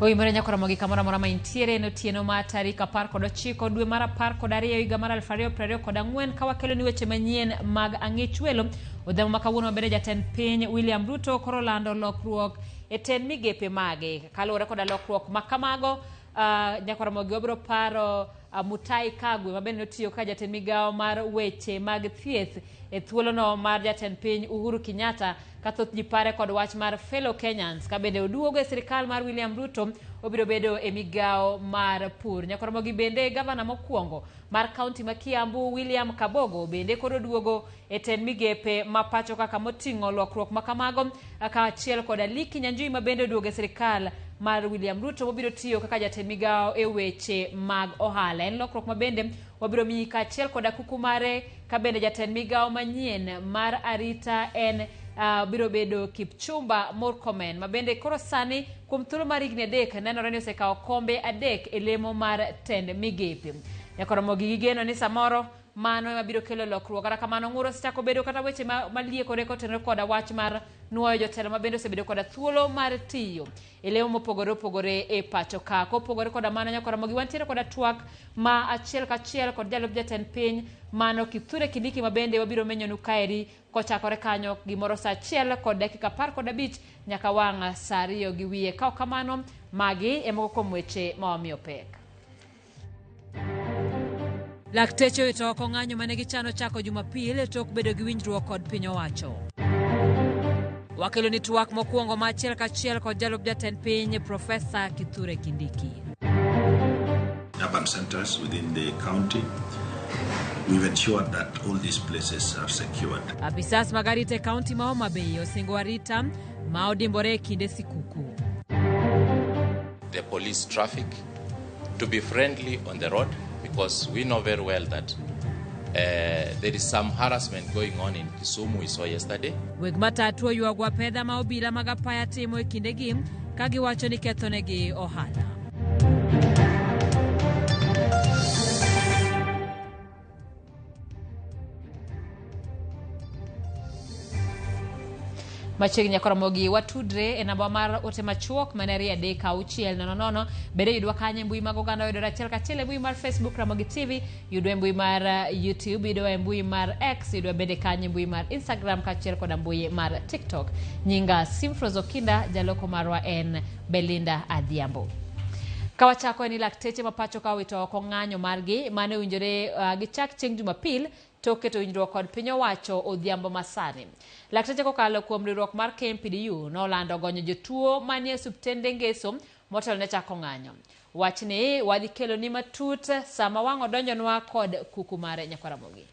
Oimore Ramogi kamora mora maintiere no tieno ma tarik 19 dwe mar 12 higa mar 2024 ka wakelo ni weche manyien mag ang'ich welo odhamo makawuono mabende jatend piny William Ruto koro lando lokruok e tend migepe mage kaluwore koda lokruok makamago. Ramogi obro paro Mutai Kagwe mabende notiyo ka jatend migawo mar weche mag thieth e thuolono mar jatend piny Uhuru Kenyatta kathoth ji pare kod wach mar fellow Kenyans ka bende oduogo e sirikal mar William Ruto obiro bedo e migawo mar pur. Ramogi bende gavana mokwongo mar kaunti ma Kiambu William Kabogo bende koro duogo e tend migepe ma pacho kaka moting'o lokruok makamago kaachiel kod Ali Kinyanjui mabende oduogo e sirikal mar William Ruto mobiro tiyo kaka jatend migawo e weche mag ohala. En lokruok mabende wabiro miyi kaachiel kod kuku mare ka bende jatend migawo manyien mar arita en biro bedo Kipchumba Murkomen mabende koro sani kuom thuolo mar higni 3 nenore ni osekawo kombe 3 e lemo mar tend migepe. Ramogi gigeno ni samoro mano ema biro kelo lokruok kata kamano ng'uro osechako bedo kata weche maliekore kotenore koda wach mar nuoyo jotelo mabende osebedo koda thuolo mar tiyo e lemo mopogore opogore e pacho ka. Kopogore koda mano Ramogi wantiere koda twak ma achiel kachiel kod jalup jatend piny Mano Kithure Kindiki mabende wabiro menyonu kaeri kochakore kanyo gimoro saa 1 kod dakika 15 nyaka wang' saa 2 gi wiye. Ka ok kamano magi e moko kuom weche ma wamiyo pek. Lakteche owito oko ng'anyo mane gichano chako Jumapil tok bedo gi winjruok kod piny owacho. Wakelo ni twak mokwongo ma achiel kachiel kod jalup jatend piny Profesa Kithure Kindiki. Urban centers within the county, we've ensured that all these places are secured. Abisas magarite county ma Homa Bay osingo arita ma odimbore kinde sikuku. The police traffic to be friendly on the road, because we know very well that there is some harassment going on in Kisumu, we saw yesterday. Weg matatu yuagwa pedha ma obila magapaya timo e kindegi ka giwacho ni kethonegi ohala. Machiegni Ramogi watudre e namba mar ote machuok maneri 36000 bende yudwa kanye mbui mag oganda yudore achiel kachiel e mbui mar Facebook Ramogi TV, yudwa e mbui mar YouTube, yudwa e mbui mar X, yudwa bende kanye mbui mar Instagram kaachiel kod mbui mar TikTok. Nyinga Simfrozo Kinda, jaloko marwa en Belinda Adhiambo. Kawachako ni lakteche mapacho ka wito oko ng'anyo margi mane winjore gichak chieng' Jumapil toketo winjruok kod piny owacho odhiambo masani. Lakteche kokalo kuom riwruok mar KMPDU nolando gonyo jotuo manie subtende Ngeso motelo ne chako ng'anyo. Wachni wadhi kelo ni matut sama wang' odonjonwa kod kuku mare Ramogi.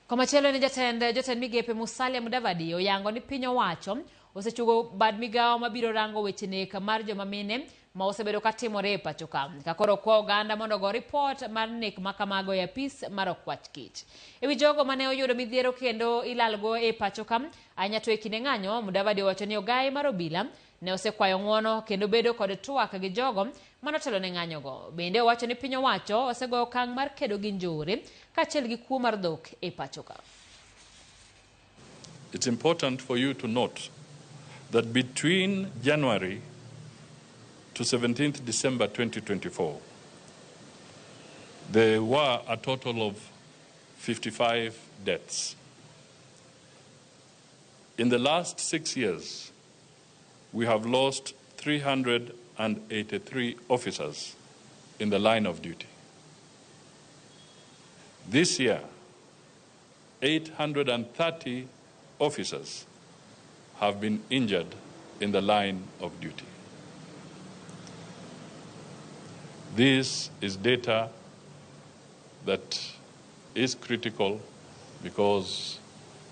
Komachielo ni jatend migepe Musalia Mudavadi oyango ni piny owacho osechugo bad migawo mabiro rango weche nek mar joma mine ma osebedo katimore e pacho ka. Kakoro kwa oganda mondo go report mar nek makamago e apis mar okwach kich. Ewi jogo mane oyudo midhiero kendo ilalgo e pacho ka anya to e kinde ng'anyo Mudavadi owacho ni ogai mar obila ne osekwayo ng'wono kendo bedo kod twak gi jogo manotelo ne ng'anyo go. Bende owacho ni piny owacho osegoyo okang' mar kedo gi njore kaachiel gi kuo mar dhok e pacho ka. It's important for you to note that between January to 17th December 2024, there were a total of 55 deaths. In the last 6 years, we have lost 383 officers in the line of duty. This year, 830 officers have been injured in the line of duty. This is data that is critical because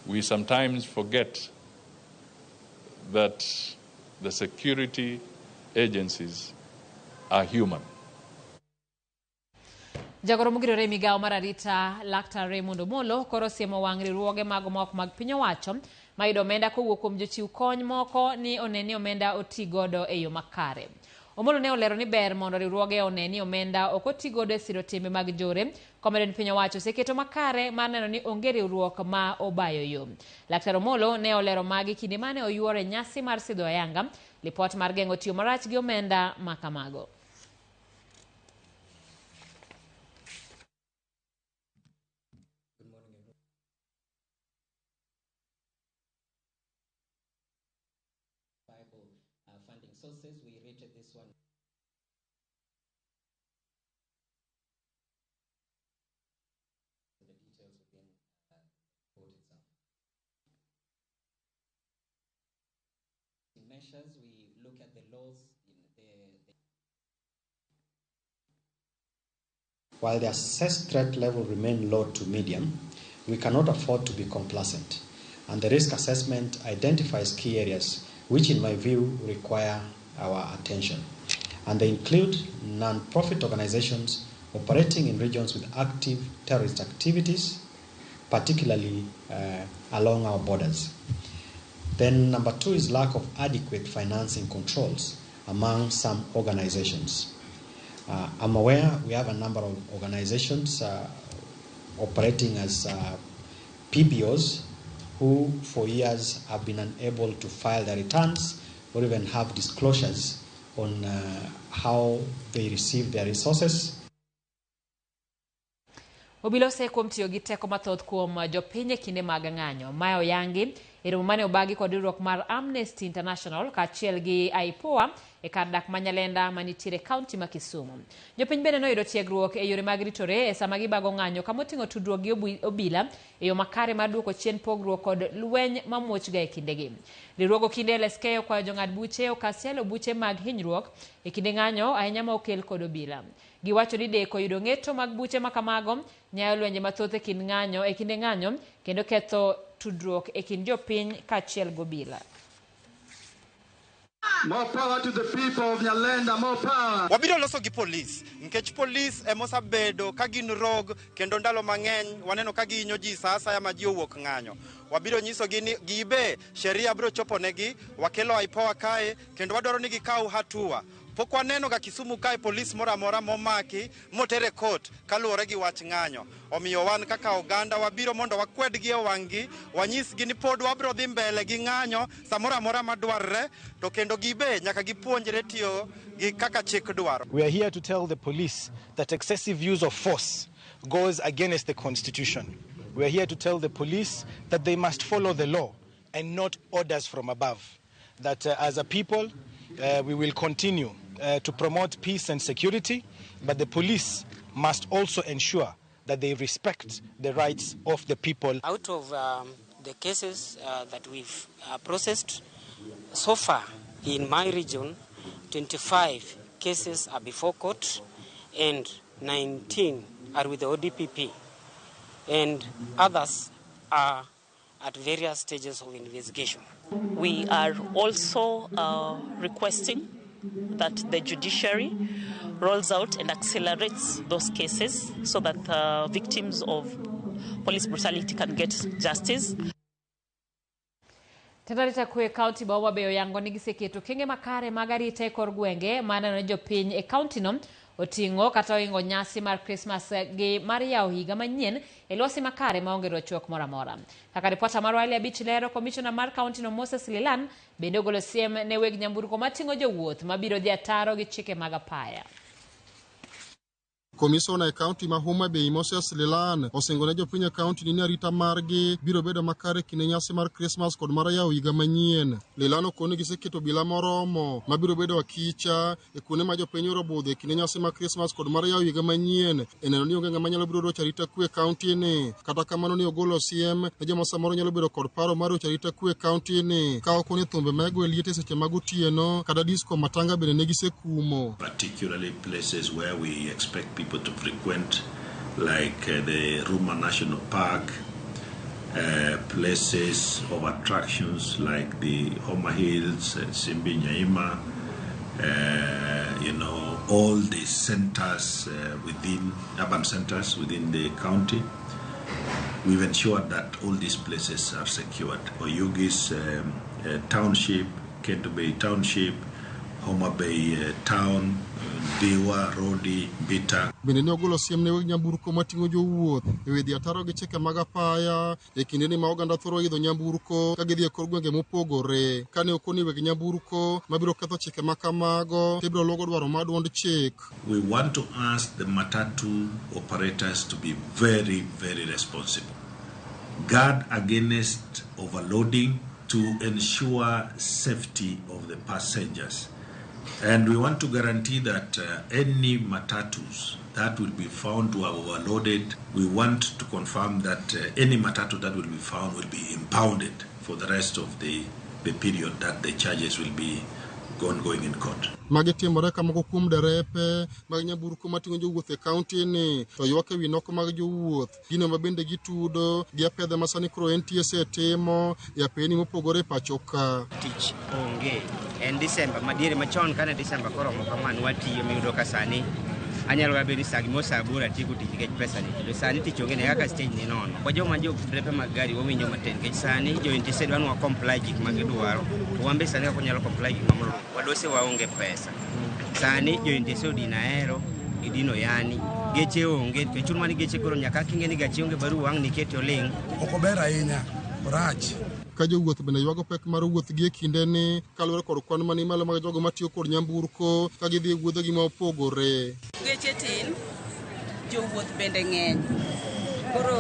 we sometimes forget that the security agencies are human. Jagoro mugirore migawo mar arita Laktar Raymond Omolo koro siemo wang' riwruoge mago ma ok mag piny owacho mayudo omenda kowuok kuom jochiw kony moko ni oneni omenda otigodo e yo makare. Omolo ne olero ni ber mondo riwruoge oneni omenda ok otigodo e siro timbe mag jore komedo ni piny owacho oseketo makare mar neno ni onge riwruok ma obayo yo. Laktar Omolo ne olero magi kinde mane oyuore nyasi mar sidho ayanga Lipot mar geng'o tiyo marach gi omenda makamago. Funding sources, we rated this one. The details within the report itself. In measures, we look at the laws in While the assessed threat level remain low to medium, we cannot afford to be complacent, and the risk assessment identifies key areas which in my view require our attention. And they include non-profit organizations operating in regions with active terrorist activities, particularly along our borders. Then number 2 is lack of adequate financing controls among some organizations. I'm aware we have a number of organizations operating as PBOs who for years have been unable to file their returns or even have disclosures on how they receive their resources. Obila osekuom tiyo gi teko mathoth kuom jopiny e kinde mag ng'anyo. Mae oyangi e romo mane obagi kod riwruok mar Amnesty International kaachiel gi IPOA e kar dak Manyalenda manitiere kaunti ma Kisumu. Jopiny bende noyudo tiegruok e yore mag ritore e sama gibago ng'anyo kama oting'o tudruok gi obila e yo makare mar duoko chien pogruok kod lweny mamuochga e kindegi. Riwruogo kinde LSK okwayo jong'ad buche okasielo buche mag hinyruok e kinde ng'anyo ahinya ma okel kod obila. Giwacho ni deko yudo ng'eto mag buche makamago nyayo lwenje mathoth e kinde ng'anyo kendo ketho tudruok e kind jopiny kaachiel gobila. More power to the people of Nyalenda, more power. Wabiro loso gi police, nkech police emosabedo ka gin rog kendo ndalo mang'eny waneno ka gihinyo ji sa asaya ma ji owuok ng'anyo. Wabiro nyiso gi ni gibe sheria biro chopo negi, wakelo IPOA kae kendo wadwaro ni gikaw hatua. Pok waneno ga Kisumu kae police mora mora momaki motere court kaluwore gi wach ng'anyo. Omiyo wan kaka oganda wabiro mondo wakwedgi e wang'gi, wanyisgi ni pod wabiro dhi mbele gi ng'anyo samora mora madwarre to kendo gibe nyaka gipuonjre tiyo gi kaka chik dwaro. We are here to tell the police that excessive use of force goes against the Constitution. We are here to tell the police that they must follow the law and not orders from above. That as a people we will continue to promote peace and security, but the police must also ensure that they respect the rights of the people. Out of the cases that we've processed so far in my region, 25 cases are before court and 19 are with the ODPP, and others are at various stages of investigation. We are also requesting that the judiciary rolls out and accelerates those cases so that victims of police brutality can get justice. Tatarita kwe kaunti ba Homa Bay oyango ni giseketo kenge makare mag arita e kor gwenge maneno jopiny e kaunti no oting'o kata oingo nyasi mar Christmas gi mar yawo higa manyien e lwasi makare maonge rochruok moro amora. Kaka ripota mar Wale Abich lero, komishona mar kaunti no Moses Lilan bende ogolo siem ne weg nyamburko mating'o jowuoth mabiro dhi ataro gi chike mag apaya. Komisona e kaunti ma Homa Bay Moses Lilan osingone jopiny e kaunti ni arita margi biro bedo makare kinde nyasi mar Christmas kod mar yawo higa manyien. Lilan okoni giseketo bila moromo mabiro bedo akicha e kuonde ma jopiny orobudhe kinde nyasi mar Christmas kod mar yawo higa manyien. Eneno ni onge ng'ama nyalo biro rocho arita kwe kaunti ni. Kata kamano ni ogolo siem ne joma samoro nyalo bedo kod paro mar rocho arita kwe kaunti ni. Ka okoni thumbe mag liete seche mag otieno kata disco matanga bende ne gisekumo. Particularly places where we expect people to frequent, like the Ruma National Park, places of attractions like the Homa Hills, Simbi Nyaima, all the centers within, urban centers within the county. We've ensured that all these places are secured. Oyugis Township, Kento Bay Township, Homa Bay town, Diwa, Rodi, Bita. Bende ne ogolo siem ne weg nyamburko mating'o jowuoth e wedhi ataro gi chike mag apaya e kinde ni ma oganda thoro idho nyamburko ka gidhi e kor gwenge mopogore. Kane okoni weg nyamburko mabiro ketho chike makamago ibiro luwo dwaro mar duond chik. We want to ask the matatu operators to be very, very responsible. Guard against overloading to ensure safety of the passengers. And we want to guarantee that any matatus that will be found to have overloaded, we want to confirm that any matatu that will be found will be impounded for the rest of the period that the charges will be going in court. Magi timore ka moko kuom derepe mag nyamburko mating'o jowuoth e kaunti ni to ywak ewi nok mag jowuoth gino ma bende gitudo gi apedha ma sani koro NTSA timo e apeni mopogore pacho ka. Tich onge en December madiere machon kana December koro kamano watiyo miyudo ka sani anyalo gabe ni sagi mosa bura tiku tich kech pesa ni to sani tich onge ne kaka stage ni nono kwa joma jo drepe mag gari wawinjo maten kech sani jo NTSA dwanu wa comply gik magidwaro wambe sani kako nyalo comply gik mamolo wadose waonge pesa sani jo NTSA odinaero idino yani geche onge to chuma ni geche koro nyaka kinge ni gachi onge baru wang ni kete oling okobera ahinya orach ka jowuoth bende ywago pek mar wuoth gi e kinde ni kaluwore kod kwan mani malo mag jogo matiyo kod nyamburko ka gidhi e wuodhegi ma opogore. Geche tin, jowuoth bende ng'eny. Koro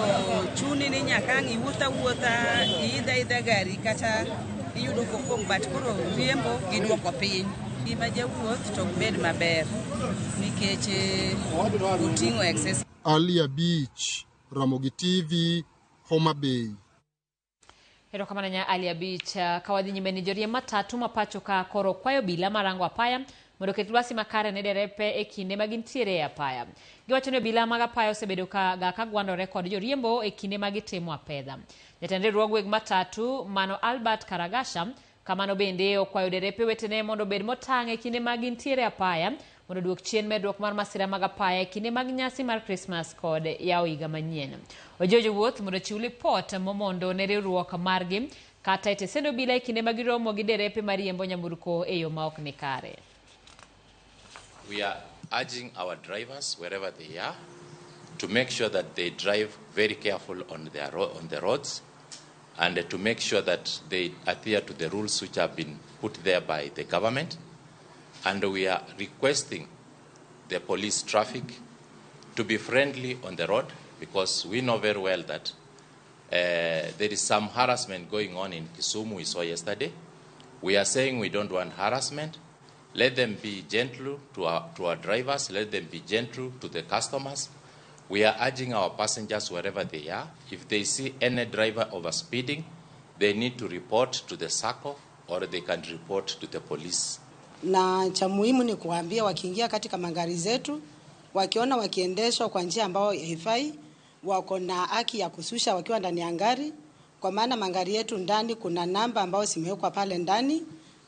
chuni ni nyaka iwuotha idha gari kata iyudo kopong' but koro riembo giduoko piny. Gima jawuoth to bed maber nikech oting'o excess. Alia Beach, Ramogi TV, Homa Bay. Hero kama nanya Alia Beach kawadhi nyime ni jorie matatu mapacho ka koro kwayo bila marango apaya mondo ket lwasi makare ne derepe e kinde magintiere apaya. Giwacho ni bila mag apaya osebedo ka gwandore kod joriembo e kinde magitimo apedha. Jatend riwruog weg matatu Mano Albert Karagasha kamano bende okwayo derepe wetene mondo bed motang' e kinde magintiere apaya mondo duok chien medruok mar masira mag apaya e kinde mag nyasi mar Christmas kod yawo higa manyien. Ojojo wuoth mondo chiw lipot momondo ne riwruok margi kata ete sendo bila e kinde magiromo gi derepe mariembo nyamburko e yo ma ok ni kare. We are urging our drivers wherever they are to make sure that they drive very careful on the roads and to make sure that they adhere to the rules which have been put there by the government. And we are requesting the police traffic to be friendly on the road because we know very well that there is some harassment going on in Kisumu, we saw yesterday. We are saying we don't want harassment. Let them be gentle to our drivers. Let them be gentle to the customers. We are urging our passengers wherever they are. If they see any driver overspeeding, they need to report to the SACCO or they can report to the police. Na cha muhimu ni kuambia wakiingia katika magari zetu, wakiona wakiendeshwa kwa njia ambayo haifai, wako na haki ya kususha wakiwa ndani ya gari, kwa maana magari yetu ndani kuna namba ambayo zimewekwa pale ndani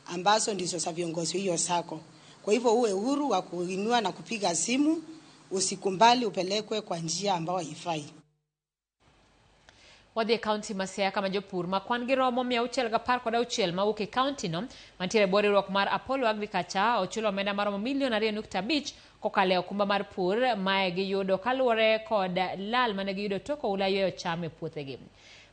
ambazo ndizo za viongozi hiyo SACCO. Kwa hivyo uwe huru wa kuinua na kupiga simu, usikumbali upelekwe kwa njia ambayo haifai. Wadhi county Masaya kama jopur makwan gi romo 610 mawuok e county no mantiere bor riwruok mar Apollo Agriculture ochulo omenda maromo milion 2.5 kokalo okumba mar pur mae giyudo kaluwore kod lal mane giyudo tok oula yweyo cham e puothegi.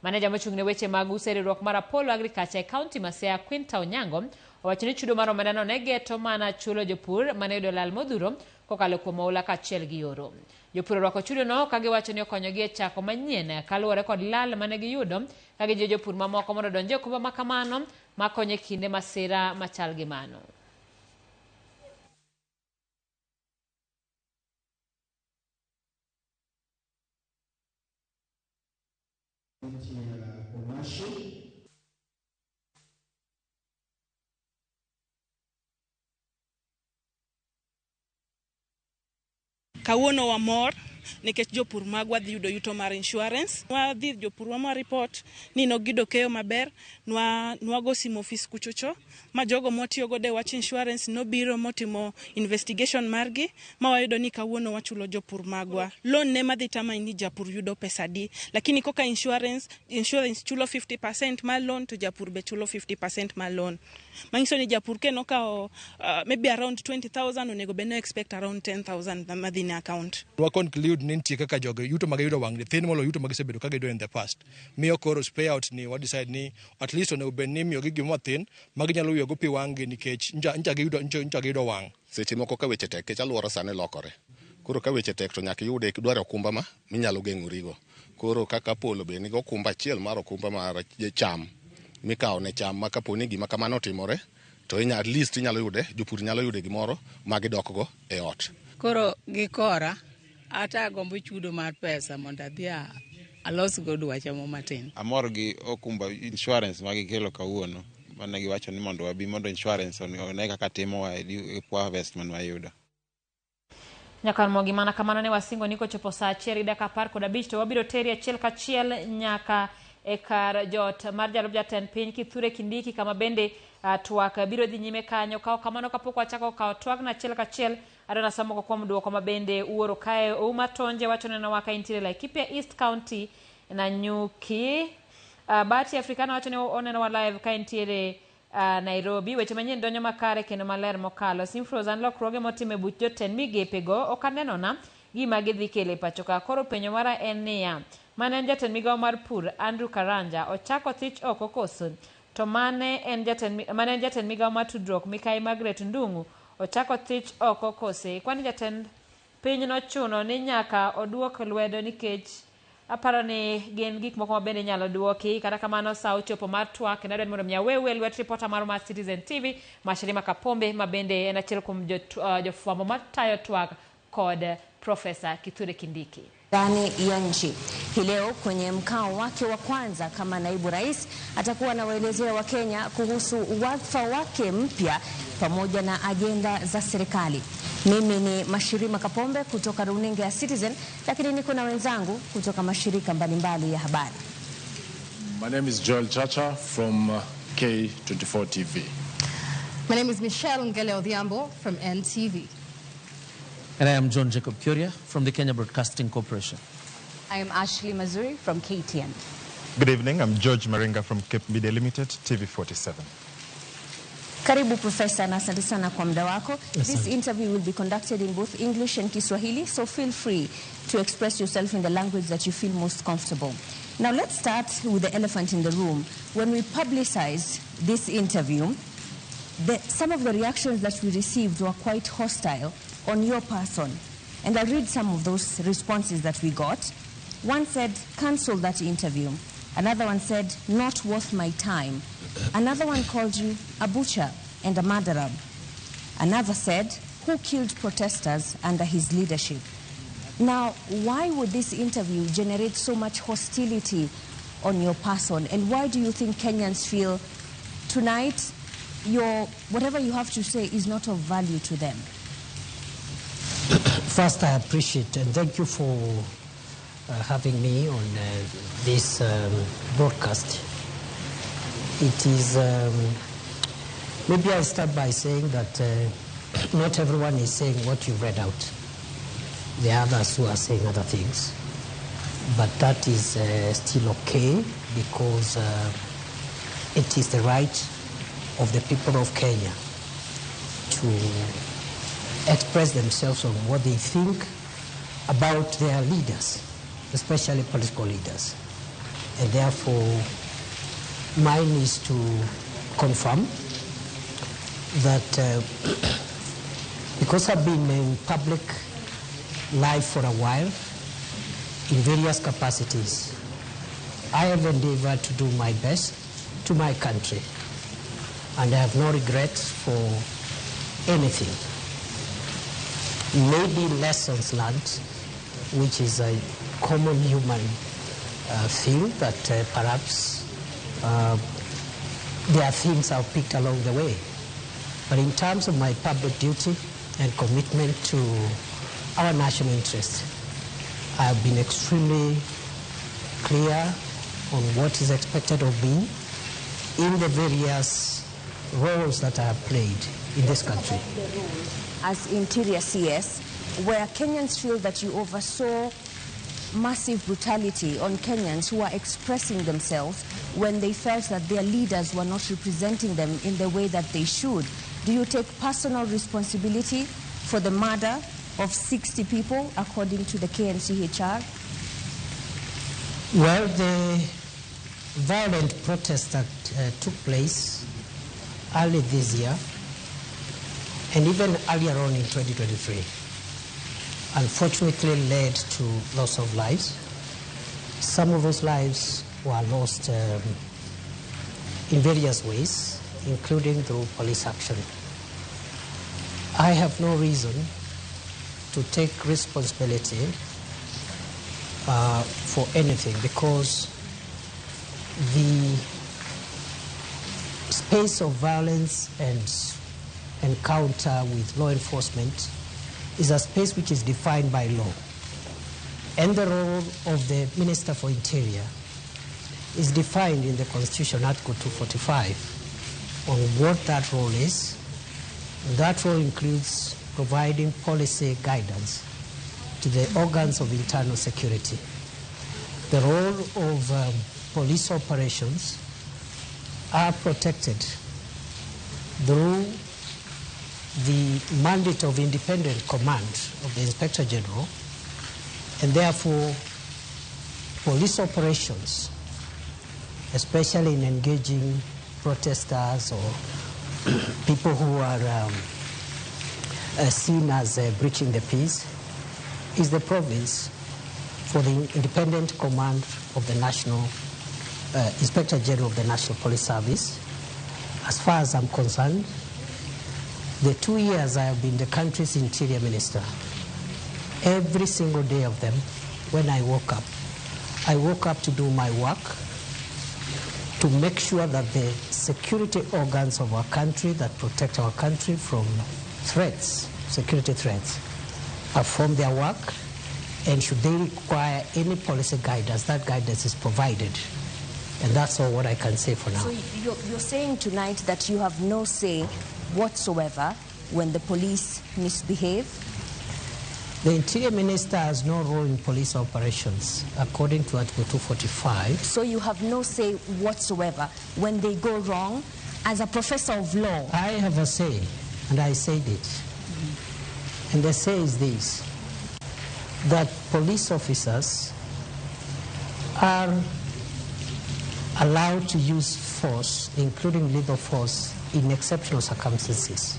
Maneja mochung' ne weche mag uso riwruok mar Apollo Agriculture e county Masaya Quinta Onyango owacho ni chudo mar omenda no ne geto mana chulo jopur mane yudo lal modhuro kokalo kuom oula kaachiel gi oro. Jopur orwako chudo no ka giwacho ni okonyogi e chako manyien kaluwore kod lal mane giyudo ka gijiwo jopur mamoko mondo odonj e okumba makamano makonyo e kinde masira machal gi mano. Kawuono wamor nikech jopur magwa dhi yudo yuto mar insurance. Wadhi jopur ma report ni nogido keyo maber, nwago simo office kuchocho, ma jogo motiyo gode wach insurance nobiro motimo investigation margi, ma wayudo ni kawuono wachulo jopur magwa. Loan ne madhi tama ni japur yudo pesa di, lakini koka insurance chulo 50% ma loan to japur be chulo 50% ma loan. Mangiso ni japur ke no ka maybe around 20,000 onego be no expect around 10,000 na madhi na account. Wa conclude ni ntie kaka jogo yuto magayudo wang' thin molo yuto magisebedo ka gido in the past. Miyo koro payout ni wa decide ni at least onego be ni miyo gi gimo thin maginyalo wiyo go pi wang'gi nikech nja giyudo wang'. Seche moko ka weche tek kech aluora sane lokore. Koro ka weche tek to nyaka yude dwaro okumba ma minyalo geng'origo. Koro kaka polo be ni go okumba achiel mar okumba mar cham mikawo ne cham ma kapo ni gima kamano timore to at least inyalo yude, jopur nyalo yude gimoro ma gidokgo e ot. Koro gikora ata gombo chudo mar pesa mondo adhi alos go dwacha mo matin. Amor gi okumba insurance ma gikelo kawuono mane giwacho ni mondo wabi mondo insurance one kaka timo wa kwa harvest man wayudo. Nyaka Ramogi mana kamano ne wasingo niko chopo saa 1:15 to wabiro teri achiel kachiel nyaka e kar jot mar jalup jatend piny Kithure Kindiki kama bende twak biro dhi nyime kanyo. Kao kamano kapok wachako kao twak na achiel kachiel adona samoko kuom duoko mabende uoro kae Ouma Tonje wacho neno waka intiere Laikipia East County na Nyuki. Bati Africana wacho ne oneno wa live ka intiere Nairobi. Weche manyien donyo makare kendo maler mokalo. Simfrozan lokruoge motime buch jotend migepego okaneno na gima gidhi kele pachoka. Koro penyo mara en niya, mane en jatend migawo mar pur Andrew Karanja ochako thich oko koso, to mane en jatend migawo mar tudruok Mikai Margaret Ndung'u ochako thich oko kose. Kwani jatend piny no chuno ni nyaka oduok lwedo nikech aparo ni gin gik moko mabende nyalo duoki. Kata kamano sa ochopo mar twak kendo adwa mondo miya wewe lwet reporter mar Citizen TV Mashirima Kapombe mabende en achiel kuom jofwambo matayo twak kod Profesa Kithure Kindiki. Ndani ya nchi hii leo kwenye mkao wake wa kwanza kama naibu rais atakuwa anawaelezea Wakenya kuhusu wadhifa wake mpya pamoja na agenda za serikali. Mimi ni Mashirima Kapombe kutoka runinga ya Citizen, lakini niko na wenzangu kutoka mashirika mbalimbali ya habari. My name is Joel Chacha from K24 TV. My name is Michelle Ngele Odhiambo from NTV. And I am John Jacob Kuria from the Kenya Broadcasting Corporation. I am Ashley Mazuri from KTN. Good evening, I'm George Maringa from Cape Media Limited, TV47. Karibu Professor, na asante sana kwa muda wako. This interview will be conducted in both English and Kiswahili, so feel free to express yourself in the language that you feel most comfortable. Now let's start with the elephant in the room. When we publicized this interview, some of the reactions that we received were quite hostile on your person. And I'll read some of those responses that we got. One said, cancel that interview. Another one said, not worth my time. Another one called you a butcher and a murderer. Another said, who killed protesters under his leadership? Now, why would this interview generate so much hostility on your person? And why do you think Kenyans feel tonight whatever you have to say is not of value to them? First, I appreciate and thank you for having me on this broadcast. It is, maybe I'll start by saying that not everyone is saying what you've read out. There are others who are saying other things. But that is still okay because it is the right of the people of Kenya to express themselves on what they think about their leaders, especially political leaders. And therefore, mine is to confirm that because I've been in public life for a while, in various capacities, I have endeavored to do my best to my country. And I have no regrets for anything. Maybe lessons learned, which is a common human thing, that perhaps there are things I've picked along the way. But in terms of my public duty and commitment to our national interest, I have been extremely clear on what is expected of me in the various roles that I have played in this country. As Interior CS, where Kenyans feel that you oversaw massive brutality on Kenyans who are expressing themselves when they felt that their leaders were not representing them in the way that they should. Do you take personal responsibility for the murder of 60 people, according to the KNCHR? Well, the violent protest that took place early this year and even earlier on in 2023 unfortunately led to loss of lives. Some of those lives were lost in various ways, including through police action. I have no reason to take responsibility for anything, because the space of violence and encounter with law enforcement is a space which is defined by law. And the role of the Minister for Interior is defined in the Constitution, Article 245, on what that role is. That role includes providing policy guidance to the organs of internal security. The role of police operations are protected through the mandate of independent command of the Inspector General, and therefore police operations, especially in engaging protesters or people who are seen as breaching the peace, is the province for the independent command of the National Inspector General of the National Police Service. As far as I'm concerned, the 2 years I have been the country's Interior Minister, every single day of them, when I woke up to do my work, to make sure that the security organs of our country that protect our country from threats, security threats, perform their work, and should they require any policy guidance, that guidance is provided. And that's all what I can say for now. So you're saying tonight that you have no say whatsoever when the police misbehave? The Interior Minister has no role in police operations, according to Article 245. So you have no say whatsoever when they go wrong? As a professor of law? I have a say, and I said it. And the say is this, that police officers are allowed to use force, including lethal force, in exceptional circumstances.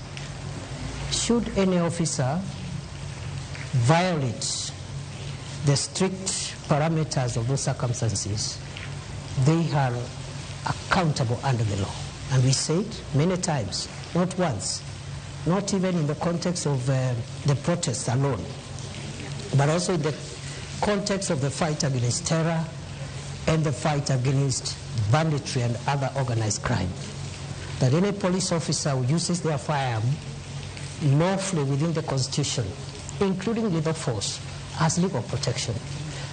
Should any officer violate the strict parameters of those circumstances, they are accountable under the law. And we say it many times, not once, not even in the context of the protests alone, but also in the context of the fight against terror and the fight against banditry and other organized crime. That any police officer who uses their firearm lawfully within the Constitution, including lethal force, has legal protection.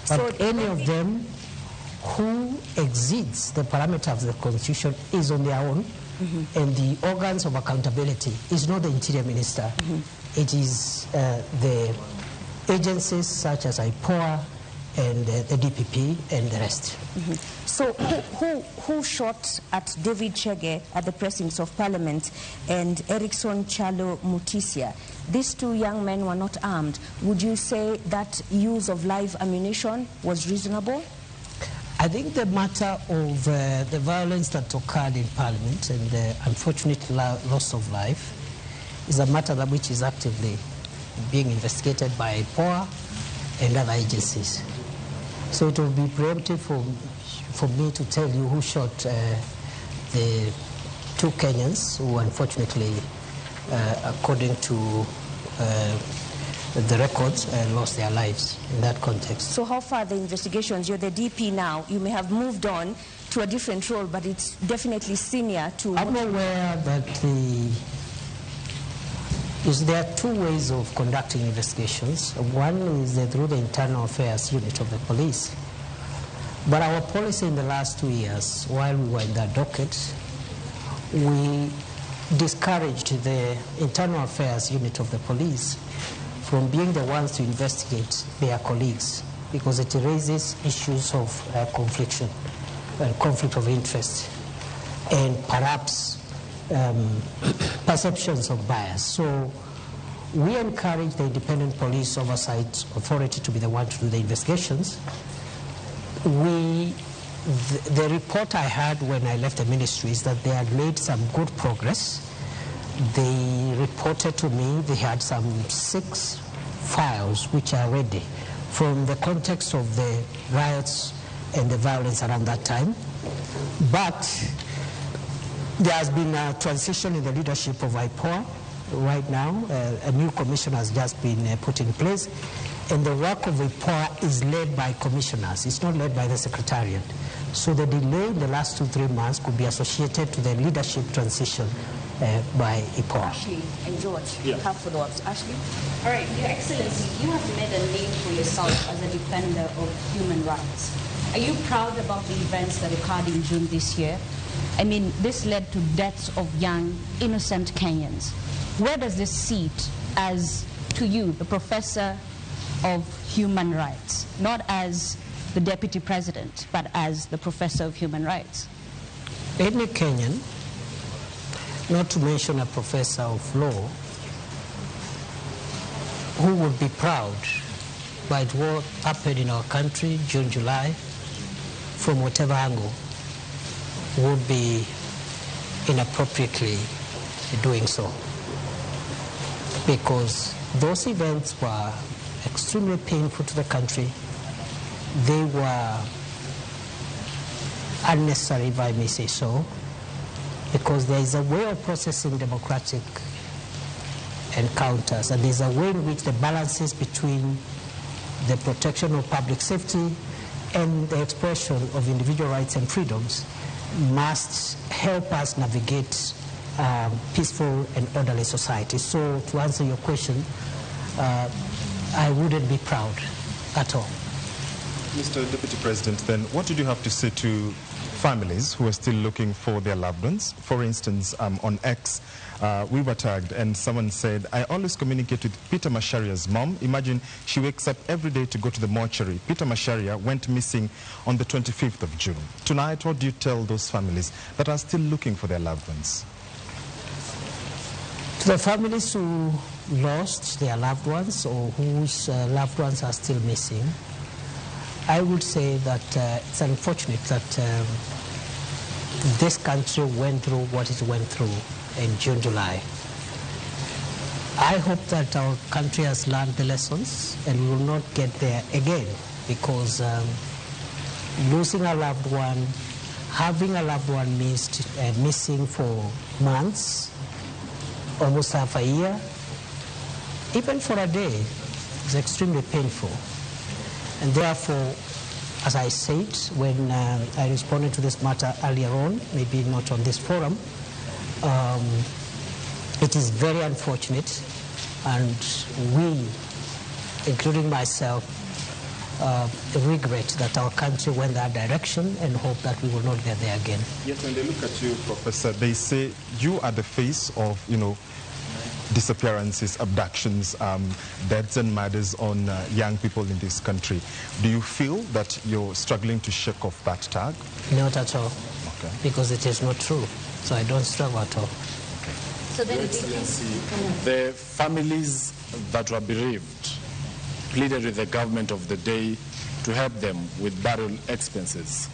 But so any of them who exceeds the parameters of the Constitution is on their own, and the organs of accountability is not the Interior Minister. It is the agencies such as IPOA and the DPP and the rest. So who shot at David Chege at the precincts of Parliament and Erickson Chalo Mutisia? These two young men were not armed. Would you say that use of live ammunition was reasonable? I think the matter of the violence that occurred in Parliament and the unfortunate loss of life is a matter that which is actively being investigated by IPOA and other agencies. So it would be preemptive for me to tell you who shot the two Kenyans who unfortunately, according to the records, lost their lives in that context. So how far are the investigations? You're the DP now. You may have moved on to a different role, but it's definitely senior to... I'm aware that the There are two ways of conducting investigations. One is through the internal affairs unit of the police. But our policy in the last 2 years, while we were in that docket, we discouraged the internal affairs unit of the police from being the ones to investigate their colleagues, because it raises issues of conflict of interest, and perhaps perceptions of bias. So we encourage the independent police oversight authority to be the one to do the investigations. The report I had when I left the ministry is that they had made some good progress. They reported to me they had some 6 files which are ready from the context of the riots and the violence around that time. But there has been a transition in the leadership of IPOA right now. A new commission has just been put in place, and the work of IPOA is led by commissioners. It's not led by the Secretariat. So the delay in the last 2-3 months could be associated to the leadership transition by IPOA. Ashley and George, have follow-ups. Ashley? All right, Your Excellency, you have made a name for yourself as a defender of human rights. Are you proud about the events that occurred in June this year? I mean, this led to deaths of young, innocent Kenyans. Where does this sit as, to you, the professor of human rights, not as the deputy president, but as the professor of human rights? Any Kenyan, not to mention a professor of law, who would be proud by what happened in our country June, July, from whatever angle, would be inappropriately doing so. Because those events were extremely painful to the country. They were unnecessary, if I may say so, because there is a way of processing democratic encounters, and there is a way in which the balances between the protection of public safety and the expression of individual rights and freedoms must help us navigate peaceful and orderly society. So to answer your question, I wouldn't be proud at all. Mr. Deputy President, then what did you have to say to families who are still looking for their loved ones? For instance, on X, we were tagged and someone said, I always communicate with Peter Masharia's mom. Imagine she wakes up every day to go to the mortuary. Peter Masharia went missing on the 25th of June. Tonight, what do you tell those families that are still looking for their loved ones? To the families who lost their loved ones or whose loved ones are still missing, I would say that it's unfortunate that this country went through what it went through in June, July. I hope that our country has learned the lessons and we will not get there again, because losing a loved one, having a loved one missing for months, almost half a year, even for a day, is extremely painful. And therefore, as I said when I responded to this matter earlier on, maybe not on this forum, it is very unfortunate, and we, including myself, regret that our country went that direction and hope that we will not get there again. Yet when they look at you, Professor, they say you are the face of, disappearances, abductions, deaths and murders on young people in this country. Do you feel that you're struggling to shake off that tag? Not at all, because it is not true. So I don't struggle at all. So then Your Excellency, the families that were bereaved pleaded with the government of the day to help them with burial expenses.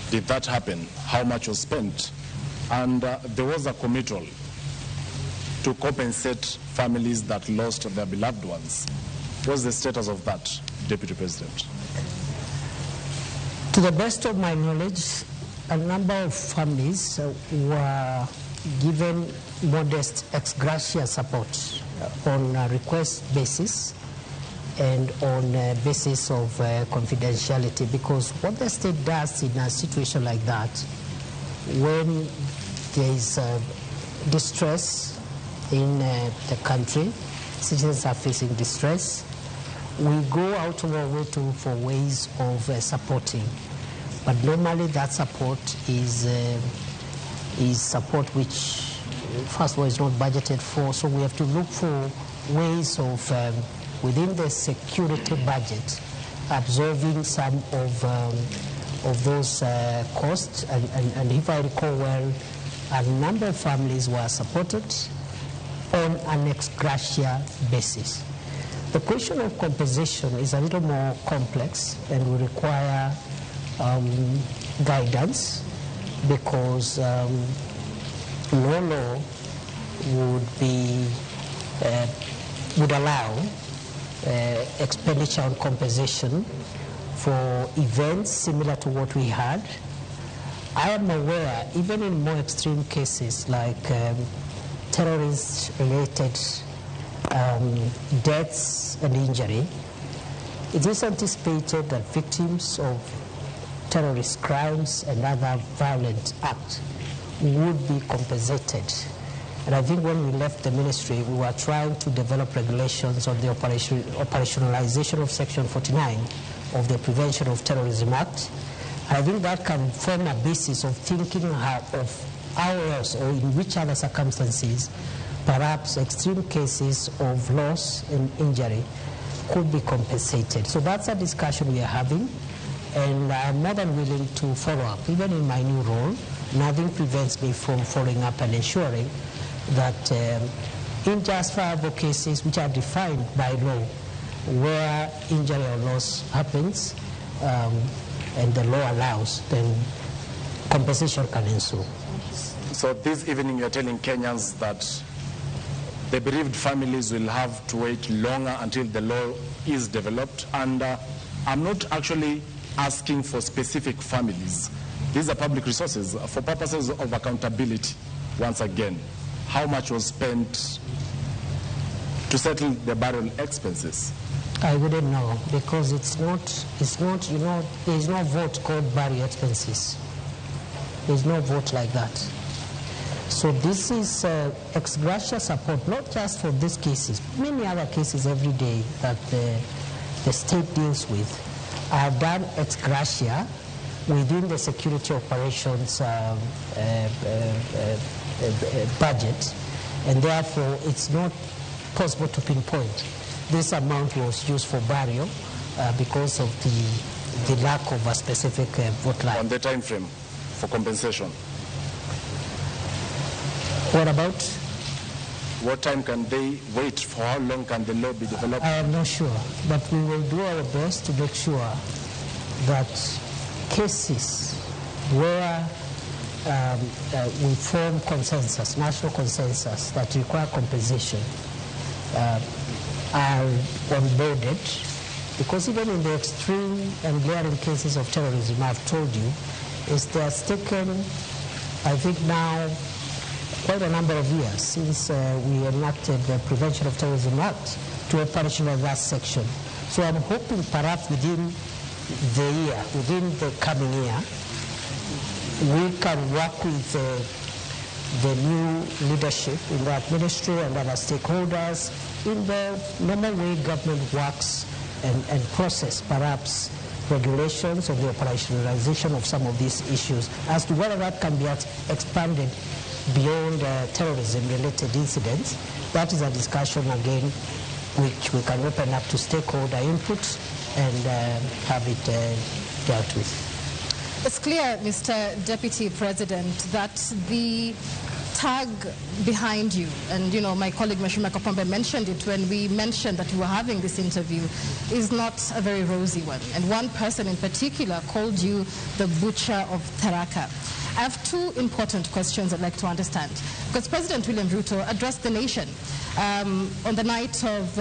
Did that happen? How much was spent? And there was a committal to compensate families that lost their beloved ones. What's the status of that, Deputy President? To the best of my knowledge, a number of families were given modest ex gratia support on a request basis and on a basis of confidentiality, because what the state does in a situation like that, when there is distress in the country. Citizens are facing distress. We go out of our way for ways of supporting, but normally that support is support which, first of all, is not budgeted for. So we have to look for ways of within the security budget absorbing some of those costs. And if I recall well, a number of families were supported on an ex gratia basis. The question of compensation is a little more complex and will require guidance, because no law would allow expenditure on compensation for events similar to what we had. I am aware, even in more extreme cases like terrorist-related deaths and injury, it is anticipated that victims of terrorist crimes and other violent acts would be compensated. And I think when we left the ministry, we were trying to develop regulations on the operationalization of Section 49 of the Prevention of Terrorism Act. And I think that can form a basis of thinking of how else or in which other circumstances perhaps extreme cases of loss and injury could be compensated. So that's a discussion we are having, and I'm more than willing to follow up. Even in my new role, nothing prevents me from following up and ensuring that in justifiable cases which are defined by law, where injury or loss happens and the law allows, then compensation can ensue. So this evening you're telling Kenyans that the bereaved families will have to wait longer until the law is developed. And I'm not actually asking for specific families. These are public resources for purposes of accountability. Once again, how much was spent to settle the burial expenses? I wouldn't know, because it's not, you know, there's no vote called burial expenses. There's no vote like that. So this is ex gratia support, not just for these cases, many other cases every day that the state deals with are done ex gratia within the security operations budget, and therefore it's not possible to pinpoint this amount was used for burial because of the lack of a specific vote line. On the time frame for compensation? What about? What time can they wait? For how long can the law be developed? I am not sure, but we will do our best to make sure that cases where we form consensus, national consensus that require compensation are onboarded, because even in the extreme and glaring cases of terrorism, I've told you, is there's taken, I think now, quite a number of years since we enacted the Prevention of Terrorism Act to operationalize that section. So I'm hoping perhaps within the year, within the coming year, we can work with the new leadership in that ministry and other stakeholders in the normal way government works and process perhaps regulations on the operationalization of some of these issues. As to whether that can be expanded beyond terrorism-related incidents, that is a discussion again which we can open up to stakeholder input and have it dealt with. It's clear, Mr. Deputy President, that the tag behind you, and you know, my colleague Mheshimiwa Kapombe mentioned it when we mentioned that we were having this interview, is not a very rosy one. And one person in particular called you the butcher of Tharaka. I have two important questions I'd like to understand, because President William Ruto addressed the nation on the night of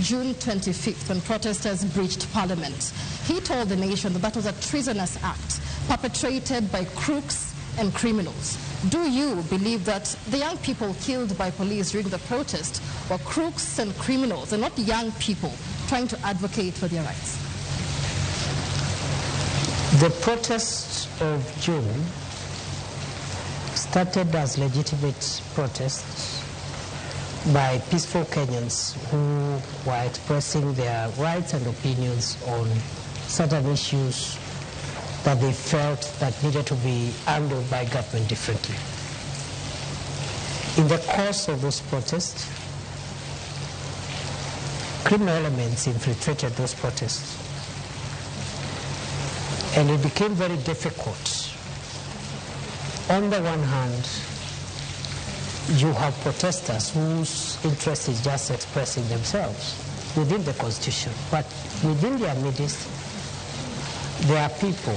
June 25th when protesters breached Parliament. He told the nation that that was a treasonous act perpetrated by crooks and criminals. Do you believe that the young people killed by police during the protest were crooks and criminals and not young people trying to advocate for their rights? The protests of June started as legitimate protests by peaceful Kenyans who were expressing their rights and opinions on certain issues that they felt that needed to be handled by government differently. In the course of those protests, criminal elements infiltrated those protests. And it became very difficult. On the one hand, you have protesters whose interest is just expressing themselves within the Constitution. But within their midst, there are people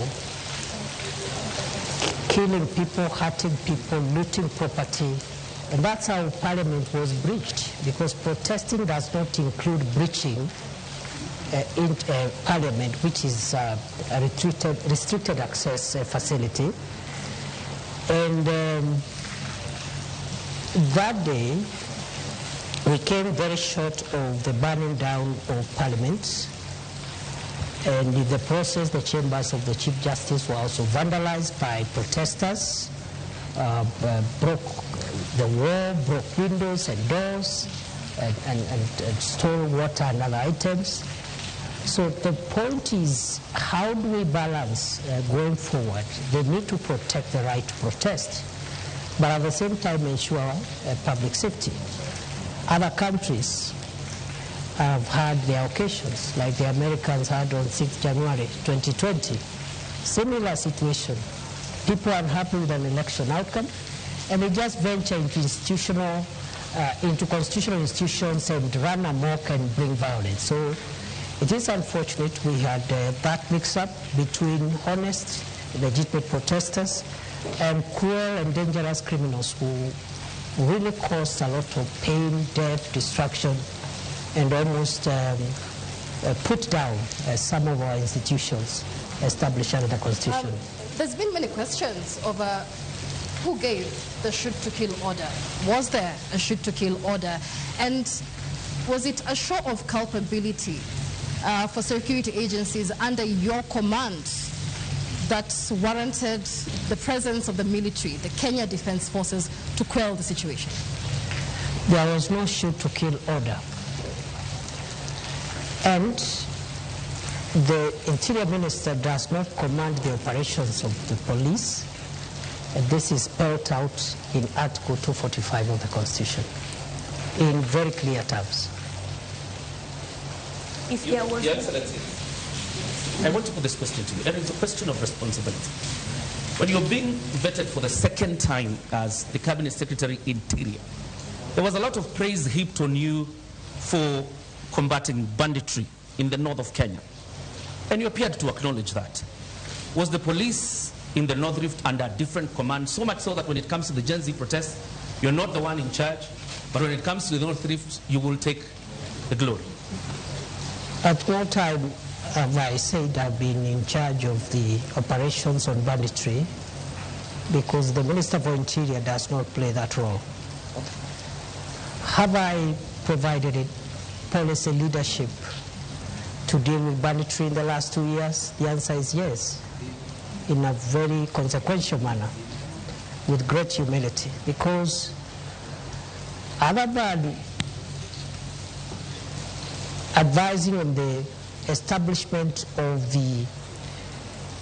killing people, hurting people, looting property. And that's how Parliament was breached, because protesting does not include breaching in Parliament, which is a restricted access facility. And that day, we came very short of the burning down of Parliament. And in the process, the chambers of the Chief Justice were also vandalized by protesters, broke the wall, broke windows and doors, and stole water and other items. So the point is, how do we balance going forward? They need to protect the right to protest, but at the same time ensure public safety. Other countries have had their occasions, like the Americans had on 6th January 2020. Similar situation. People are unhappy with an election outcome, and they just venture into constitutional institutions and run amok and bring violence. So it is unfortunate we had that mix-up between honest, legitimate protesters and cruel and dangerous criminals who really caused a lot of pain, death, destruction, and almost put down some of our institutions established under the Constitution. There's been many questions over who gave the shoot-to-kill order. Was there a shoot-to-kill order? And was it a show of culpability for security agencies under your command that warranted the presence of the military, the Kenya Defense Forces, to quell the situation? There was no shoot-to-kill order. And the Interior Minister does not command the operations of the police, and this is spelled out in Article 245 of the Constitution in very clear terms. If there was... Your Excellency, I want to put this question to you, and it's a question of responsibility. When you're being vetted for the second time as the Cabinet Secretary Interior, there was a lot of praise heaped on you for combating banditry in the north of Kenya. And you appeared to acknowledge that. Was the police in the North Rift under a different command, so much so that when it comes to the Gen Z protests, you're not the one in charge, but when it comes to the North Rift, you will take the glory? At no time have I said I've been in charge of the operations on banditry, because the Minister for Interior does not play that role. Have I provided it policy leadership to deal with banditry in the last 2 years? The answer is yes, in a very consequential manner, with great humility, because other than advising on the establishment of the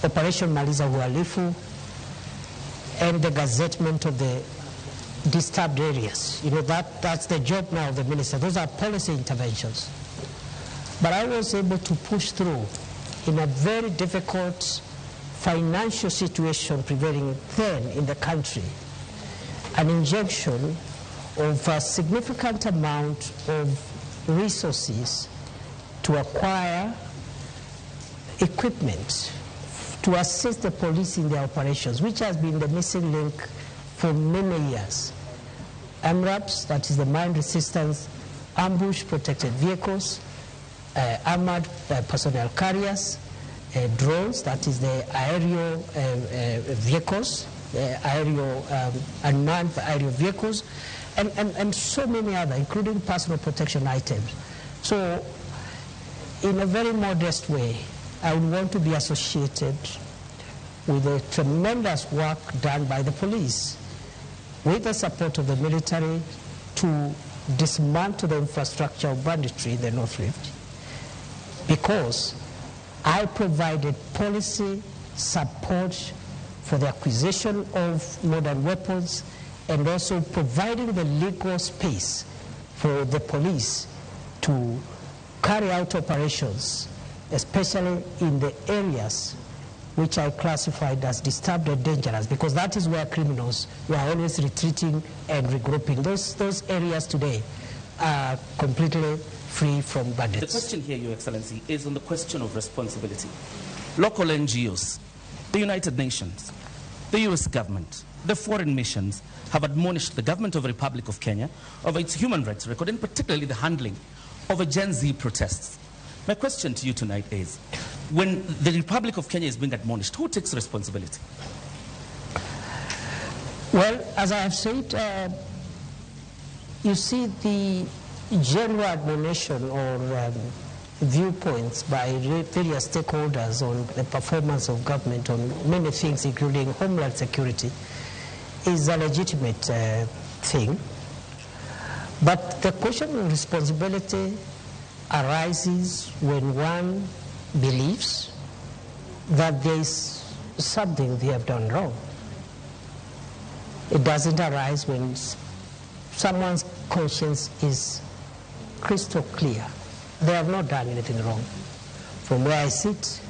Operation Maliza Uhalifu and the gazettement of the disturbed areas. You know, that's the job now of the minister. Those are policy interventions. But I was able to push through in a very difficult financial situation prevailing then in the country, an injection of a significant amount of resources to acquire equipment to assist the police in their operations, which has been the missing link for many years. MRAPs, that is the mine resistance, ambush protected vehicles, armored personnel carriers, drones, that is the aerial vehicles, unmanned aerial vehicles, and so many other, including personal protection items. So, in a very modest way, I would want to be associated with the tremendous work done by the police, with the support of the military, to dismantle the infrastructure of banditry in the North Rift because I provided policy support for the acquisition of modern weapons and also providing the legal space for the police to carry out operations, especially in the areas which I classified as disturbed and dangerous, because that is where criminals were always retreating and regrouping. Those areas today are completely free from bandits. The question here, Your Excellency, is on the question of responsibility. Local NGOs, the United Nations, the US government, the foreign missions have admonished the government of the Republic of Kenya of its human rights record, and particularly the handling of a Gen Z protests. My question to you tonight is, when the Republic of Kenya is being admonished, who takes responsibility? Well, as I have said, you see the general admonition or viewpoints by various stakeholders on the performance of government on many things, including homeland security, is a legitimate thing. But the question of responsibility arises when one believes that there is something they have done wrong. It doesn't arise when someone's conscience is crystal clear. They have not done anything wrong. From where I sit,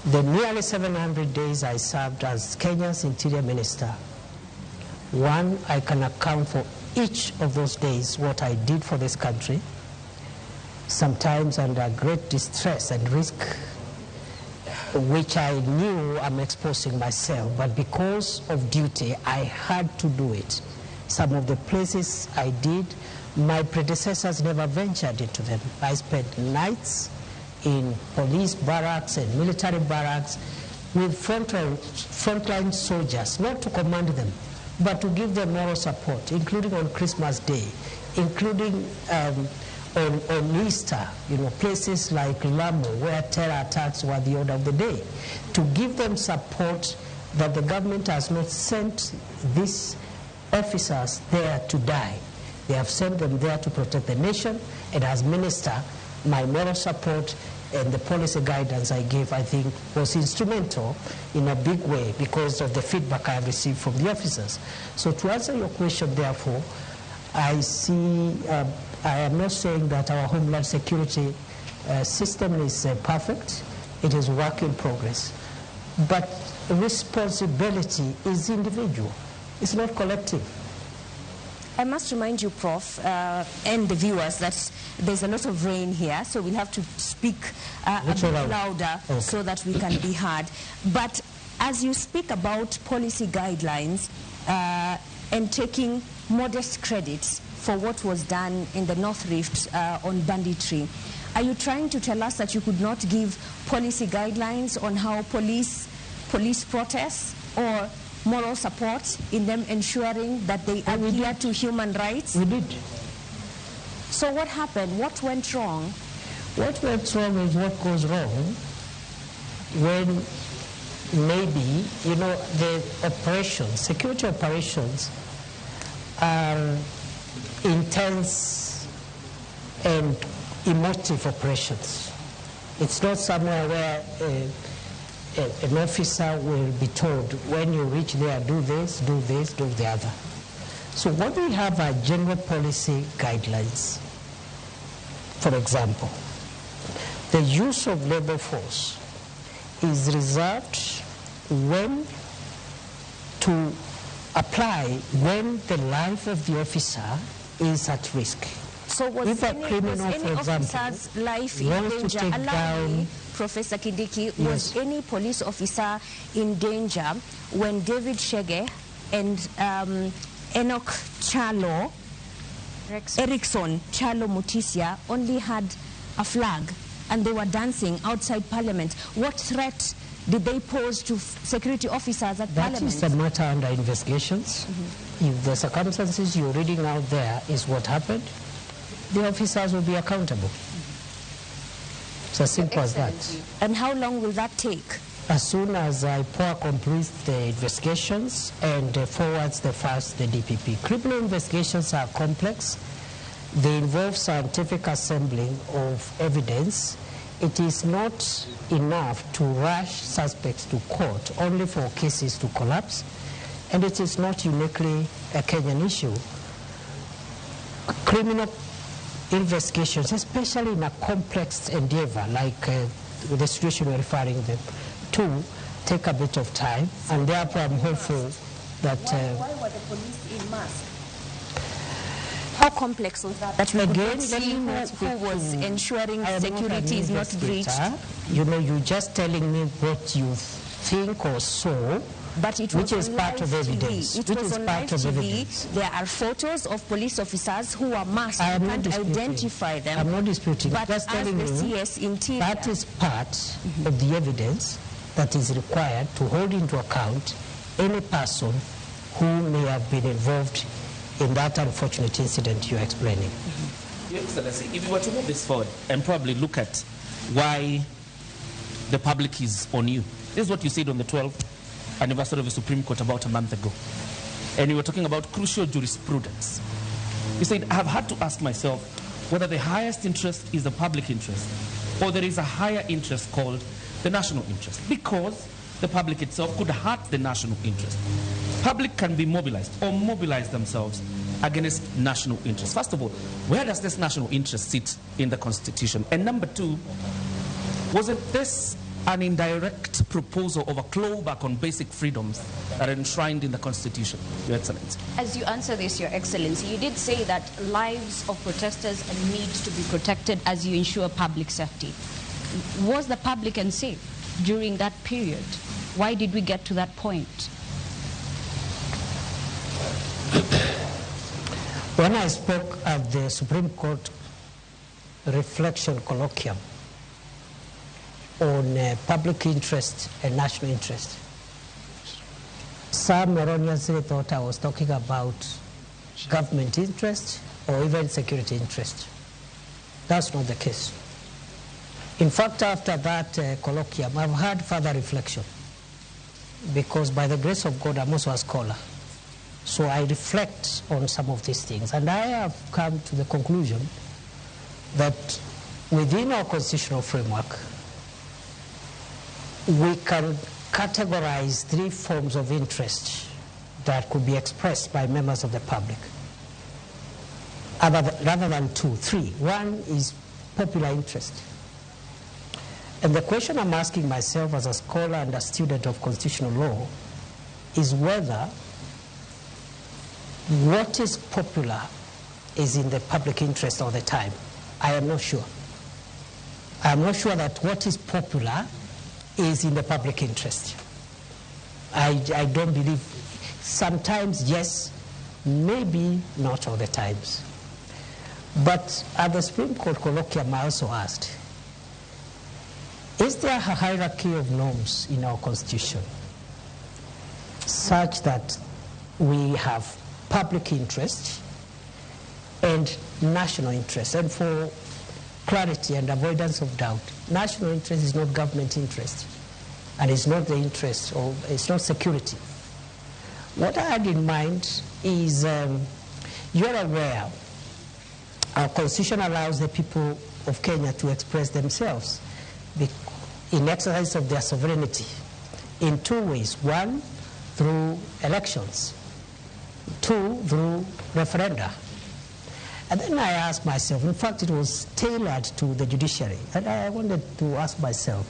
the nearly 700 days I served as Kenya's Interior Minister, one, I can account for each of those days what I did for this country, sometimes under great distress and risk, which I knew I'm exposing myself, but because of duty, I had to do it. Some of the places I did, my predecessors never ventured into them. I spent nights in police barracks and military barracks with frontline soldiers, not to command them, but to give them moral support, including on Christmas Day, including on Easter, places like Lamu, where terror attacks were the order of the day, to give them support that the government has not sent these officers there to die. They have sent them there to protect the nation, and as minister, my moral support and the policy guidance I gave, I think, was instrumental in a big way because of the feedback I have received from the officers. So to answer your question, therefore, I see, I am not saying that our homeland security system is perfect. It is work in progress. But responsibility is individual. It's not collective. I must remind you, Prof, and the viewers, that there's a lot of rain here, so we'll have to speak a bit louder so that we can be heard. But as you speak about policy guidelines and taking modest credit for what was done in the North Rift on banditry, are you trying to tell us that you could not give policy guidelines on how police protests or moral support in them ensuring that they adhere to human rights? We did. So what happened? What went wrong? What went wrong is what goes wrong when maybe, the operations, security operations are intense and emotive operations. It's not somewhere where an officer will be told, when you reach there, do this, do the other. So what we have are general policy guidelines. For example, the use of labor force is reserved when to apply when the life of the officer is at risk. So was any officer's life in danger? Allow me, Professor Kindiki, was any police officer in danger when David Shege and Enoch Chalo, Erickson Chalo Mutisia only had a flag and they were dancing outside Parliament? What threat did they pose to security officers at Parliament? That is a matter under investigations. If the circumstances you're reading out there is what happened, the officers will be accountable. It's as simple as that. And how long will that take? as soon as IPOA completes the investigations and forwards the files to the DPP. Criminal investigations are complex. They involve scientific assembling of evidence. It is not enough to rush suspects to court only for cases to collapse, and it is not uniquely a Kenyan issue. Criminal investigations, especially in a complex endeavor like the situation we're referring them to, take a bit of time, and therefore I'm hopeful that... Why were the police in mass? How complex was that? That we again, see who was ensuring security is not breached? You know, you're just telling me what you think or saw, but it was which is part of evidence. It was on live TV. There are photos of police officers who are masked. I can't identify them. I'm not disputing. But just telling as the you CS Interior, that is part of the evidence that is required to hold into account any person who may have been involved in that unfortunate incident you're explaining. Your Excellency, if you were to move this forward and probably look at why the public is on you. This is what you said on the 12th anniversary of the Supreme Court about a month ago. And you were talking about crucial jurisprudence. You said, I have had to ask myself whether the highest interest is the public interest or there is a higher interest called the national interest, because the public itself could hurt the national interest. Public can be mobilized or mobilize themselves against national interest. First of all, where does this national interest sit in the Constitution? And number two, wasn't this an indirect proposal of a clawback on basic freedoms that are enshrined in the Constitution, Your Excellency? As you answer this, Your Excellency, you did say that lives of protesters need to be protected as you ensure public safety. Was the public unsafe during that period? Why did we get to that point? When I spoke at the Supreme Court reflection colloquium on public interest and national interest, some erroneously thought I was talking about government interest or even security interest. That's not the case. In fact, after that colloquium, I've had further reflection, because by the grace of God, I'm also a scholar. So I reflect on some of these things, and I have come to the conclusion that within our constitutional framework, we can categorize three forms of interest that could be expressed by members of the public, rather than three. One is popular interest. And the question I'm asking myself as a scholar and a student of constitutional law is whether what is popular is in the public interest all the time. I am not sure. I am not sure that what is popular is in the public interest. I don't believe. Sometimes yes, maybe not all the times. But at the Supreme Court colloquium, I also asked, is there a hierarchy of norms in our Constitution such that we have public interest and national interest? And for clarity and avoidance of doubt, national interest is not government interest, and it's not the interest of, it's not security. What I had in mind is, you're aware, our Constitution allows the people of Kenya to express themselves in exercise of their sovereignty in two ways. One, through elections. Two, through referenda. And then I asked myself, in fact it was tailored to the judiciary, and I wanted to ask myself,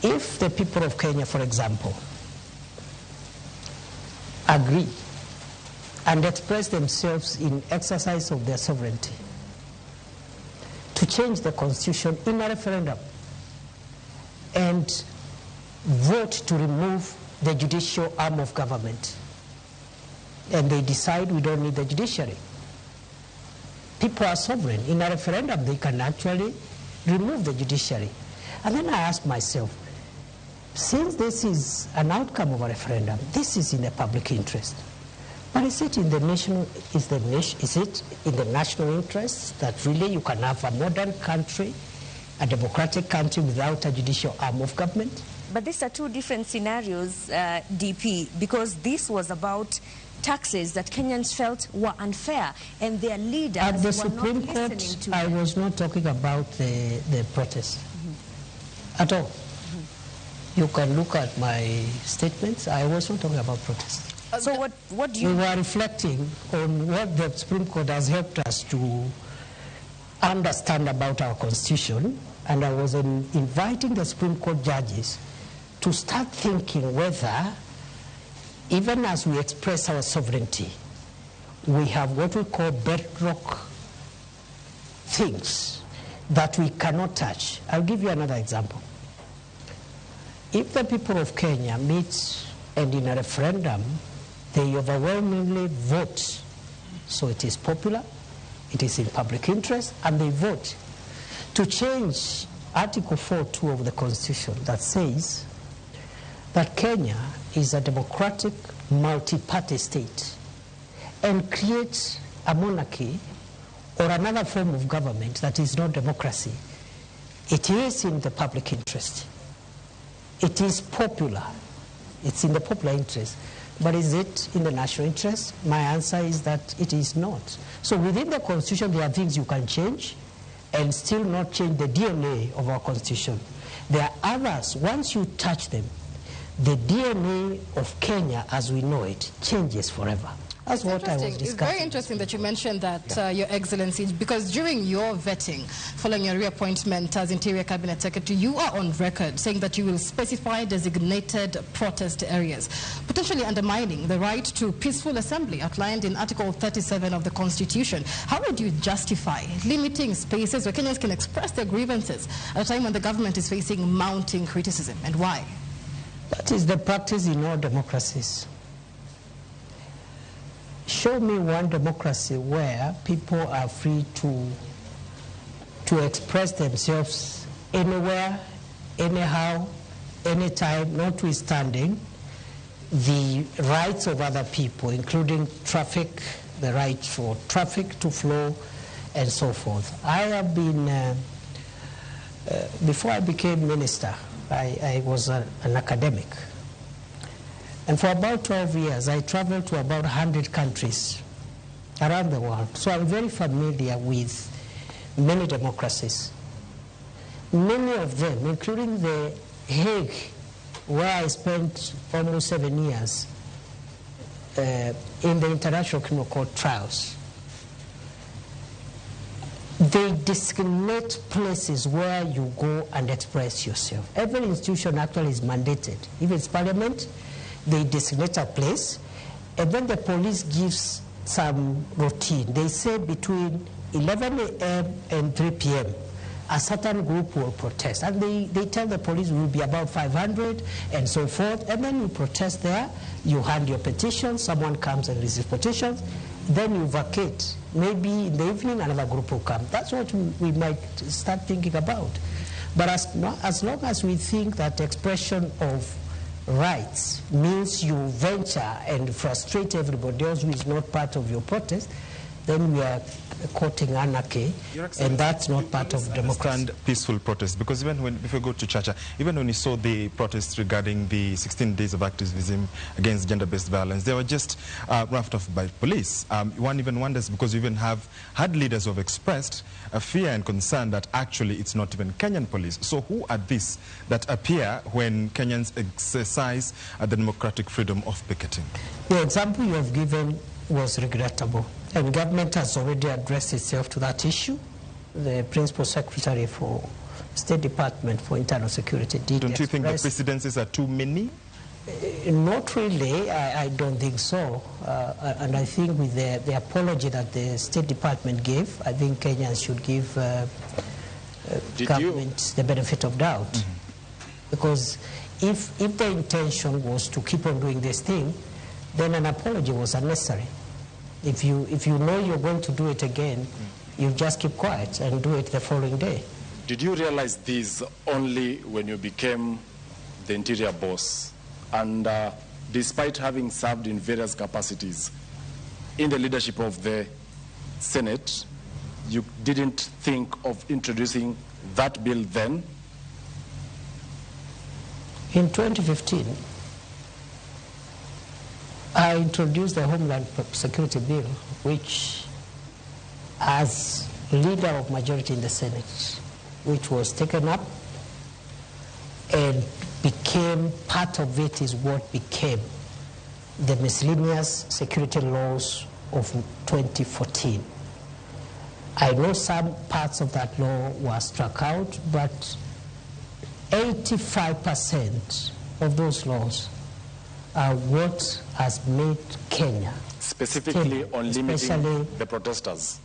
if the people of Kenya, for example, agree and express themselves in exercise of their sovereignty to change the Constitution in a referendum and vote to remove the judicial arm of government, and they decide we don't need the judiciary. People are sovereign. In a referendum, they can actually remove the judiciary. And then I asked myself, since this is an outcome of a referendum, this is in the public interest. But is it in the national? Is it in the national interest that really you can have a modern country a democratic country without a judicial arm of government? But these are two different scenarios, DP, because this was about taxes that Kenyans felt were unfair, and their leaders At the were Supreme not Court, listening to I them. was not talking about the protest at all. You can look at my statements. I was not talking about protest. So what do you... We were reflecting on what the Supreme Court has helped us to understand about our Constitution, and I was inviting the Supreme Court judges to start thinking whether, even as we express our sovereignty, we have what we call bedrock things that we cannot touch. I'll give you another example. If the people of Kenya meet and in a referendum, they overwhelmingly vote, so it is popular, it is in public interest, and they vote to change Article 4.2 of the Constitution that says that Kenya is a democratic multi-party state and creates a monarchy or another form of government that is not democracy. It is in the public interest. It is popular. It's in the popular interest. But is it in the national interest? My answer is that it is not. So within the Constitution, there are things you can change and still not change the DNA of our Constitution. There are others, once you touch them, the DNA of Kenya as we know it changes forever. That's what I was discussing. It's very interesting that you mentioned that, Your Excellency, because during your vetting, following your reappointment as Interior Cabinet Secretary, you are on record saying that you will specify designated protest areas, potentially undermining the right to peaceful assembly outlined in Article 37 of the Constitution. How would you justify limiting spaces where Kenyans can express their grievances at a time when the government is facing mounting criticism, and why? That is the practice in all democracies. Show me one democracy where people are free to express themselves anywhere, anyhow, anytime, notwithstanding the rights of other people, including traffic, the right for traffic to flow, and so forth. I have been, before I became minister, I was an academic. And for about 12 years, I traveled to about 100 countries around the world. So I'm very familiar with many democracies. Many of them, including the Hague, where I spent almost 7 years in the International Criminal Court trials. They designate places where you go and express yourself. Every institution actually is mandated. If it's Parliament, they designate a place, and then the police gives some routine. They say between 11 a.m. and 3 p.m., a certain group will protest. And they tell the police will be about 500 and so forth, and then you protest there, you hand your petition, someone comes and receives petitions, then you vacate. Maybe in the evening another group will come. That's what we might start thinking about. But as long as we think that expression of rights means you venture and frustrate everybody else who is not part of your protest, then we are courting anarchy, and that's not part of democracy. Peaceful protest, because even when, if we go to Chacha, even when we saw the protests regarding the 16 days of activism against gender-based violence, they were just roughed off by police. One even wonders, because we even have had leaders who have expressed a fear and concern that actually it's not even Kenyan police. So who are these that appear when Kenyans exercise the democratic freedom of picketing? The example you have given was regrettable. And government has already addressed itself to that issue. The Principal Secretary for State Department for Internal Security did Don't you think the precedences are too many? Not really. I don't think so. And I think with the apology that the State Department gave, I think Kenyans should give government the benefit of doubt. Mm-hmm. Because if the intention was to keep on doing this thing, then an apology was unnecessary. If you know you're going to do it again, you just keep quiet and do it the following day. Did you realize this only when you became the interior boss? And despite having served in various capacities in the leadership of the Senate, you didn't think of introducing that bill then? In 2015, I introduced the Homeland Security Bill, which, as leader of majority in the Senate, which was taken up and became part of it is what became the miscellaneous security laws of 2014. I know some parts of that law were struck out, but 85% of those laws are what has made Kenya. Specifically on limiting the protesters?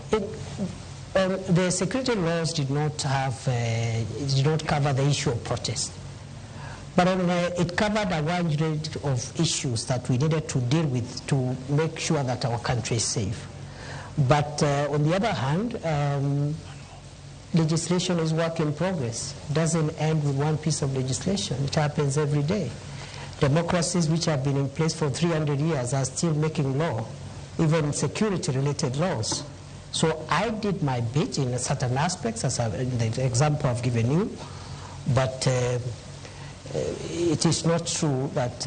The security laws did not cover the issue of protest. But it covered a wide range of issues that we needed to deal with to make sure that our country is safe. But on the other hand, legislation is work in progress. It doesn't end with one piece of legislation. It happens every day. Democracies which have been in place for 300 years are still making law, even security-related laws. So I did my bit in certain aspects, as in the example I've given you, but it is not true that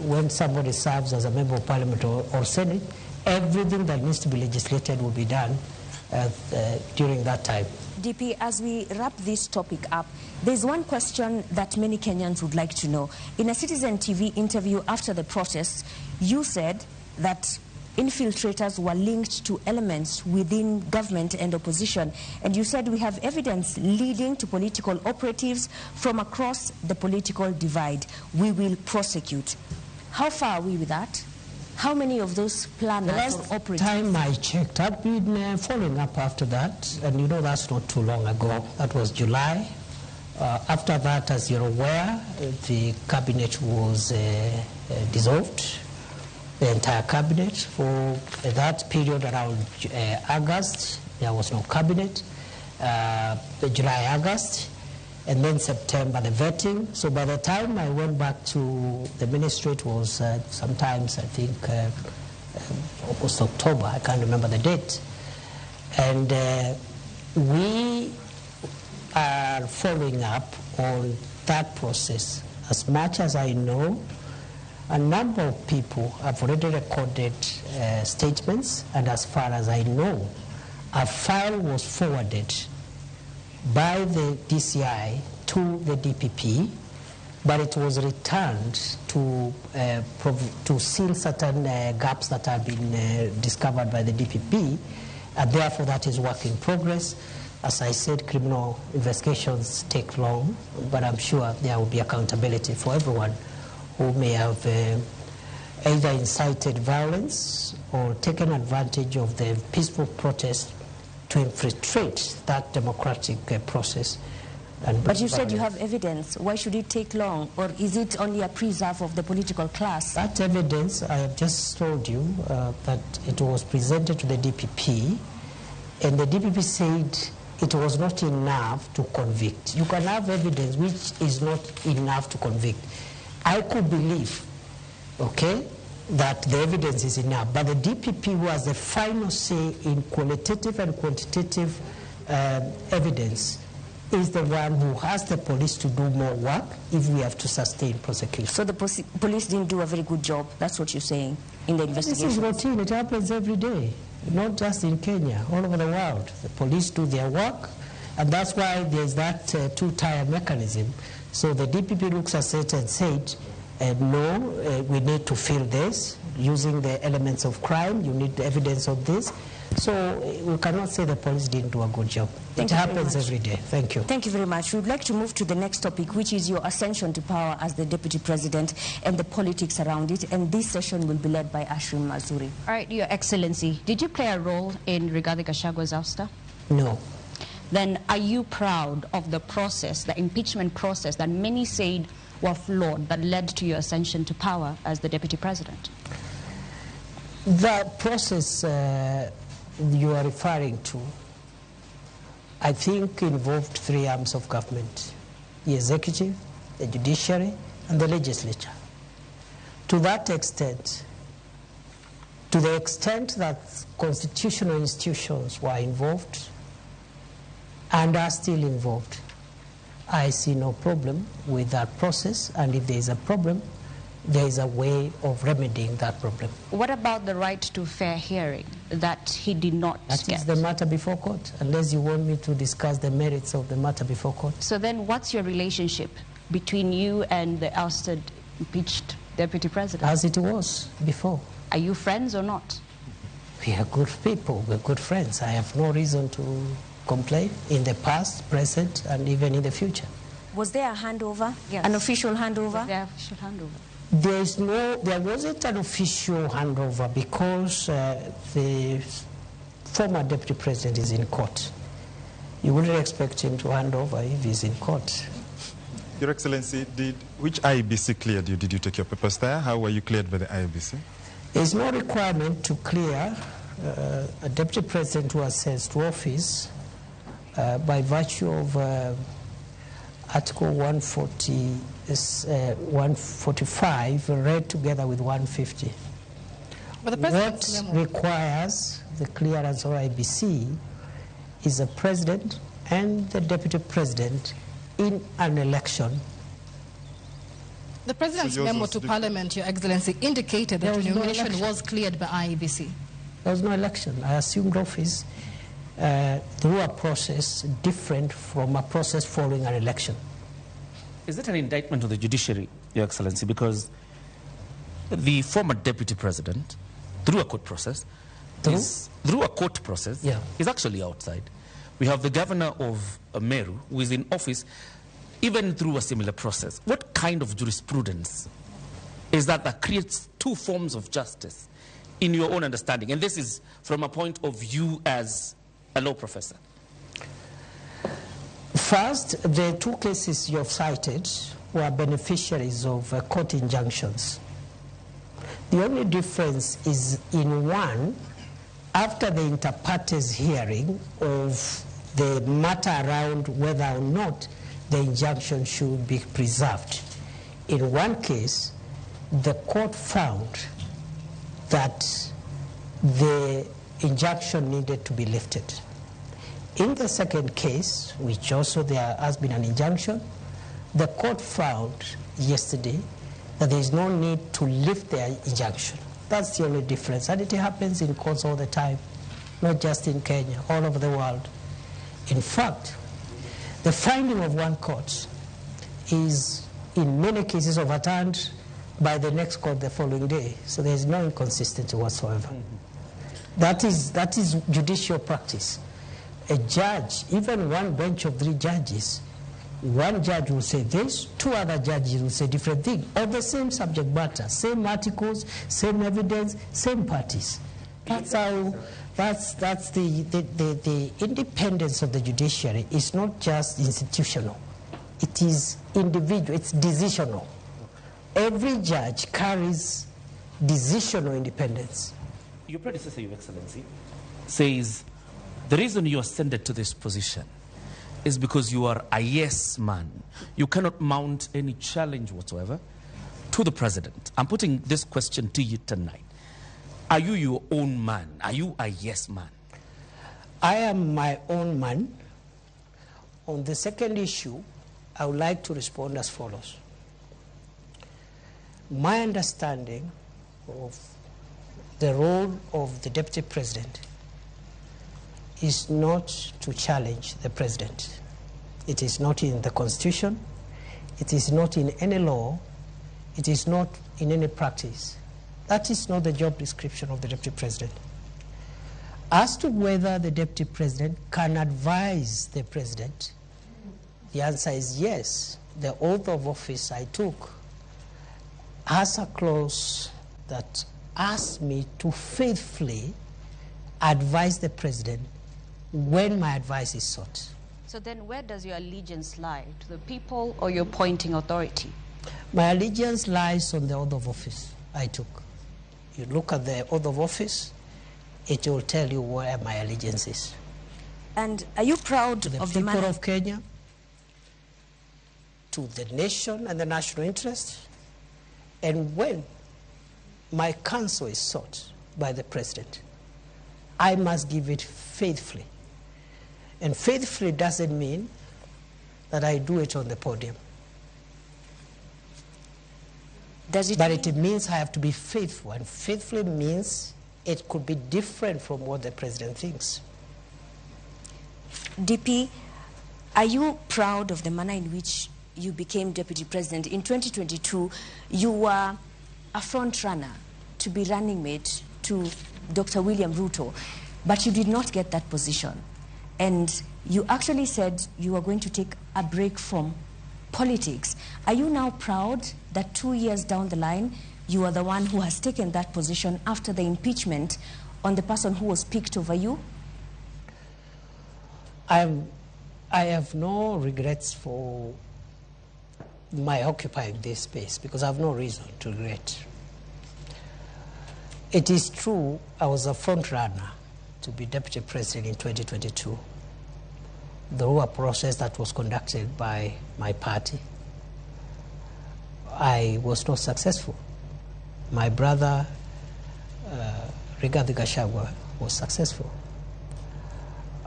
when somebody serves as a member of parliament or senate, everything that needs to be legislated will be done during that time. DP, as we wrap this topic up, there's one question that many Kenyans would like to know. In a Citizen TV interview after the protests, you said that infiltrators were linked to elements within government and opposition. And you said we have evidence leading to political operatives from across the political divide. We will prosecute. How far are we with that? How many of those planners or operatives? The last time I checked, I've been following up after that, and you know that's not too long ago. That was July. After that, as you're aware, the cabinet was dissolved, the entire cabinet. For that period around August, there was no cabinet. July, August, and then September, the vetting. So by the time I went back to the ministry, it was sometimes, I think, almost October. I can't remember the date. And we are following up on that process. As much as I know, a number of people have already recorded statements, and as far as I know, a file was forwarded by the DCI to the DPP, but it was returned to seal certain gaps that have been discovered by the DPP, and therefore that is work in progress. As I said, criminal investigations take long, but I'm sure there will be accountability for everyone who may have either incited violence or taken advantage of the peaceful protest to infiltrate that democratic process. But you said you have evidence. Why should it take long? Or is it only a preserve of the political class? That evidence, I have just told you that it was presented to the DPP, and the DPP said it was not enough to convict. You can have evidence which is not enough to convict. I could believe, okay, that the evidence is enough, but the DPP was the final say in qualitative and quantitative evidence, is the one who has the police to do more work if we have to sustain prosecution. So the police didn't do a very good job, that's what you're saying, in the investigation? This is routine, it happens every day, not just in Kenya, all over the world. The police do their work, and that's why there's that two-tier mechanism. So the DPP looks at it and said, no, we need to fill this using the elements of crime. You need the evidence of this. So we cannot say the police didn't do a good job. It happens every day. Thank you. Thank you very much. We would like to move to the next topic, which is your ascension to power as the Deputy President and the politics around it. And this session will be led by Ashwin Mazuri. All right, Your Excellency, did you play a role in Rigathi Gachagwa's ouster? No. Then are you proud of the process, the impeachment process that many said were flawed that led to your ascension to power as the Deputy President? The process you are referring to, I think, involved three arms of government: the executive, the judiciary, and the legislature. To that extent, to the extent that constitutional institutions were involved, and are still involved. I see no problem with that process, and if there is a problem, there is a way of remedying that problem. What about the right to fair hearing that he did not get? That is the matter before court, unless you want me to discuss the merits of the matter before court. So then what's your relationship between you and the ousted, impeached deputy president? As it was before. Are you friends or not? We are good people, we're good friends. I have no reason to complain in the past, present, and even in the future. Was there a handover? Yes. An official handover? Was there an official handover? There wasn't an official handover because the former deputy president is in court. You wouldn't expect him to hand over if he's in court. Your Excellency, which IEBC cleared you? Did you take your papers there? How were you cleared by the IEBC? There's no requirement to clear a deputy president who ascends to office by virtue of Article 145 read together with 150. But what requires the clearance of IBC is the president and the deputy president in an election. The President's memo to Parliament, Your Excellency, indicated that your nomination was cleared by IEBC. There was no election. I assumed office through a process different from a process following an election. Is it an indictment of the judiciary, Your Excellency? Because the former deputy president, through a court process, is actually outside. We have the governor of Meru, who is in office, even through a similar process. What kind of jurisprudence is that creates two forms of justice in your own understanding? And this is from a point of view as a law professor. First, the two cases you have cited were beneficiaries of court injunctions. The only difference is in one, after the inter partes hearing of the matter around whether or not the injunction should be preserved. In one case, the court found that the injunction needed to be lifted. In the second case, which also there has been an injunction, the court found yesterday that there is no need to lift the injunction. That's the only difference. And it happens in courts all the time, not just in Kenya, all over the world. In fact, the finding of one court is in many cases overturned by the next court the following day. So there is no inconsistency whatsoever. That is judicial practice. A judge, even one bench of 3 judges, one judge will say this, 2 other judges will say different things, on the same subject matter, same articles, same evidence, same parties. That's how. That's the independence of the judiciary is not just institutional. It is individual. It's decisional. Every judge carries decisional independence. Your predecessor, Your Excellency, says the reason you ascended to this position is because you are a yes man. You cannot mount any challenge whatsoever to the president. I'm putting this question to you tonight. Are you your own man? Are you a yes man? I am my own man. On the second issue, I would like to respond as follows. My understanding of the role of the deputy president is not to challenge the president. It is not in the Constitution. It is not in any law. It is not in any practice. That is not the job description of the deputy president. As to whether the deputy president can advise the president, the answer is yes. The oath of office I took has a clause that asks me to faithfully advise the president when my advice is sought. So then where does your allegiance lie? To the people or your appointing authority? My allegiance lies on the oath of office I took. You look at the oath of office, it will tell you where my allegiance is. And are you proud of the people of Kenya, to the nation and the national interest? And when my counsel is sought by the president, I must give it faithfully. And faithfully doesn't mean that I do it on the podium. Does it but it means I have to be faithful, and faithfully means it could be different from what the president thinks. DP, are you proud of the manner in which you became deputy president? In 2022, you were a front runner to be running mate to Dr. William Ruto, but you did not get that position. And you actually said you were going to take a break from politics. Are you now proud that 2 years down the line, you are the one who has taken that position after the impeachment on the person who was picked over you? I have no regrets for my occupying this space because I have no reason to regret. It is true I was a front runner to be deputy president in 2022 through a process that was conducted by my party. I was not successful. My brother, Rigathi Gachagua, was successful.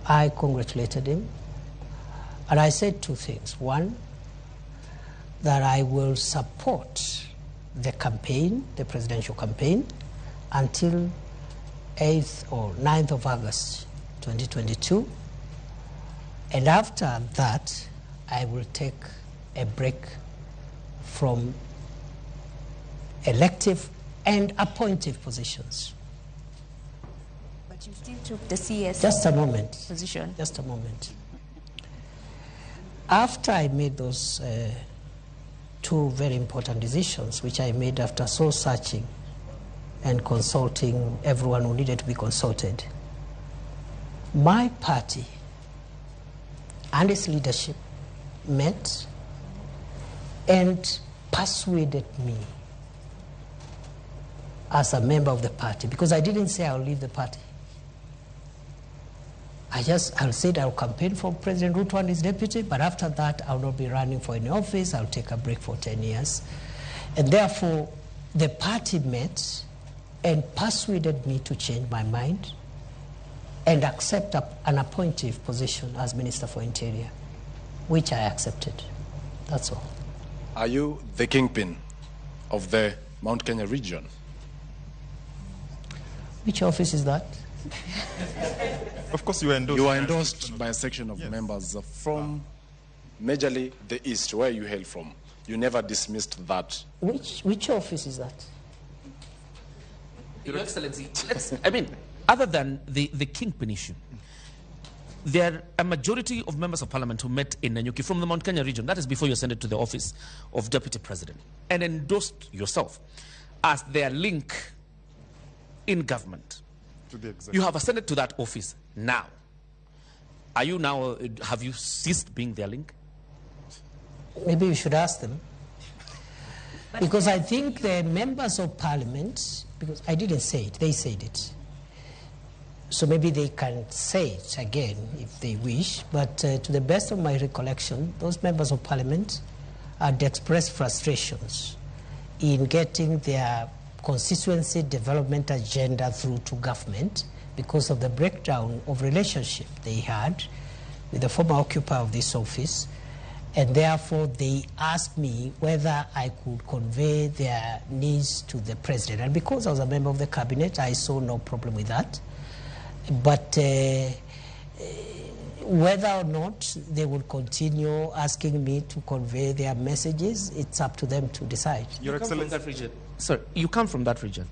I congratulated him, and I said two things. One, that I will support the campaign, the presidential campaign, until 8th or 9th of August 2022. And after that, I will take a break from elective and appointive positions. But you still took the CS Just a moment. position. Just a moment. After I made those two very important decisions, which I made after soul searching and consulting everyone who needed to be consulted, my party and its leadership met and persuaded me as a member of the party, because I didn't say I'll leave the party. I said I'll campaign for President Ruto and his deputy, but after that I'll not be running for any office. I'll take a break for 10 years. And therefore, the party met and persuaded me to change my mind and accept an appointive position as Minister for Interior, which I accepted. That's all. Are you the kingpin of the Mount Kenya region? Which office is that? Of course, you are endorsed by a section of members from majorly the East, where you hail from. You never dismissed that. Which office is that? Your Excellency, other than the kingpin issue, there are a majority of members of parliament who met in Nanyuki from the Mount Kenya region, that is before you ascended to the office of deputy president, and endorsed yourself as their link in government. You have ascended to that office now. Are you now, have you ceased being their link? Maybe you should ask them. Because I think the members of parliament, because I didn't say it, they said it. So maybe they can say it again if they wish, but to the best of my recollection, those members of parliament had expressed frustrations in getting their constituency development agenda through to government because of the breakdown of relationship they had with the former occupier of this office, and therefore they asked me whether I could convey their needs to the president. And because I was a member of the cabinet, I saw no problem with that. But whether or not they will continue asking me to convey their messages, it's up to them to decide. Your Excellency. Sir, you come from that region,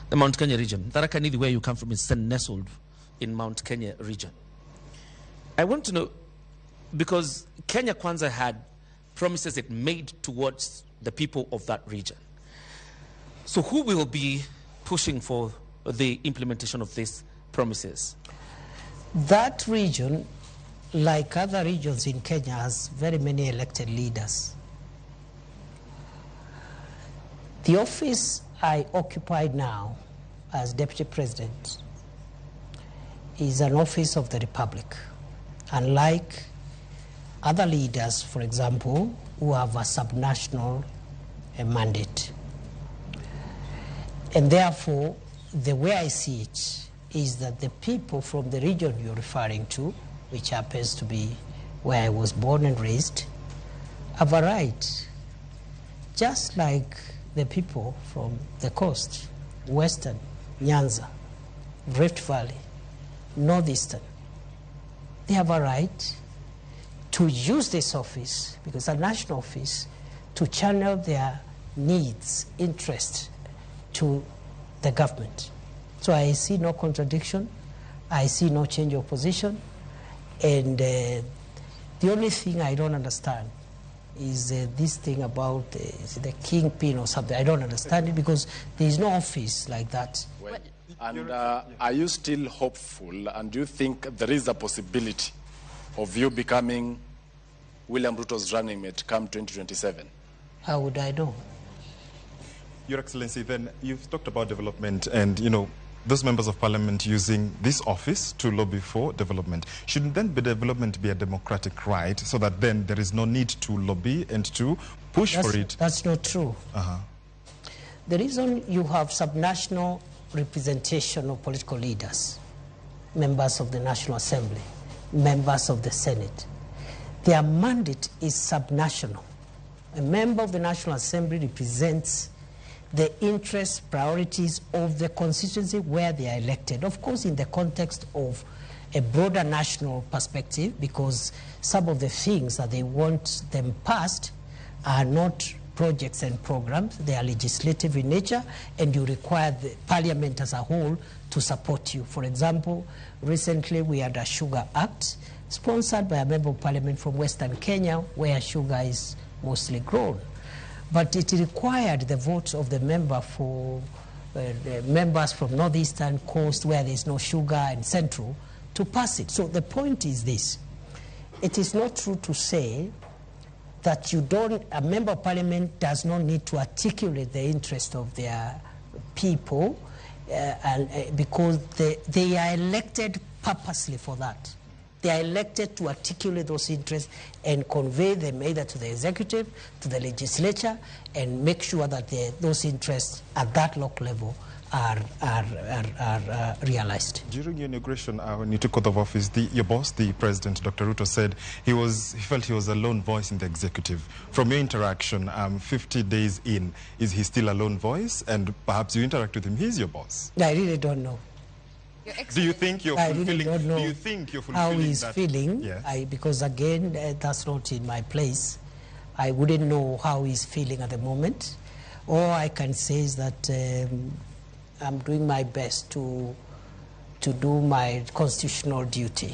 the Mount Kenya region. Tharaka Nithi, where you come from, is nestled in Mount Kenya region. I want to know, because Kenya Kwanza had promises it made towards the people of that region. So who will be pushing for the implementation of these promises? That region, like other regions in Kenya, has very many elected leaders. The office I occupy now as Deputy President is an office of the Republic. Unlike other leaders, for example, who have a subnational mandate. And therefore, the way I see it is that the people from the region you're referring to which happens to be where I was born and raised, have a right, just like the people from the coast, Western, Nyanza, Rift Valley, Northeastern. They have a right to use this office, because it's a national office, to channel their needs, interests to the government. So I see no contradiction. I see no change of position. And the only thing I don't understand is this thing about the kingpin or something. I don't understand it because there is no office like that. Well, and are you still hopeful, and do you think there is a possibility of you becoming William Ruto's running mate come 2027? How would I know? Your Excellency, then you've talked about development and, those members of parliament using this office to lobby for development. Shouldn't then development be a democratic right so that then there is no need to lobby and to push for it? That's not true. The reason you have subnational representation of political leaders, members of the National Assembly, members of the Senate, their mandate is subnational. A member of the National Assembly represents the interests, priorities of the constituency where they are elected. Of course, in the context of a broader national perspective, because some of the things that they want them passed are not projects and programs, they are legislative in nature, and you require the parliament as a whole to support you. For example, recently we had a Sugar Act sponsored by a member of parliament from Western Kenya, where sugar is mostly grown. But it required the votes of the member for the members from Northeastern Coast, where there is no sugar, and Central, to pass it. So the point is this. It is not true to say that a member of parliament does not need to articulate the interest of their people because they are elected purposely for that. They are elected to articulate those interests and convey them either to the executive, to the legislature, and make sure that those interests at that local level are realized. During your inauguration, when you took oath of office, your boss, the president, Dr. Ruto, said he felt he was a lone voice in the executive. From your interaction, 50 days in, is he still a lone voice? And perhaps you interact with him, he's your boss. I really don't know. Do you think you're fulfilling? I really don't know do you think you're fulfilling how he's feeling? Yes. Because again, that's not in my place. I wouldn't know how he's feeling at the moment. All I can say is that I'm doing my best to do my constitutional duty.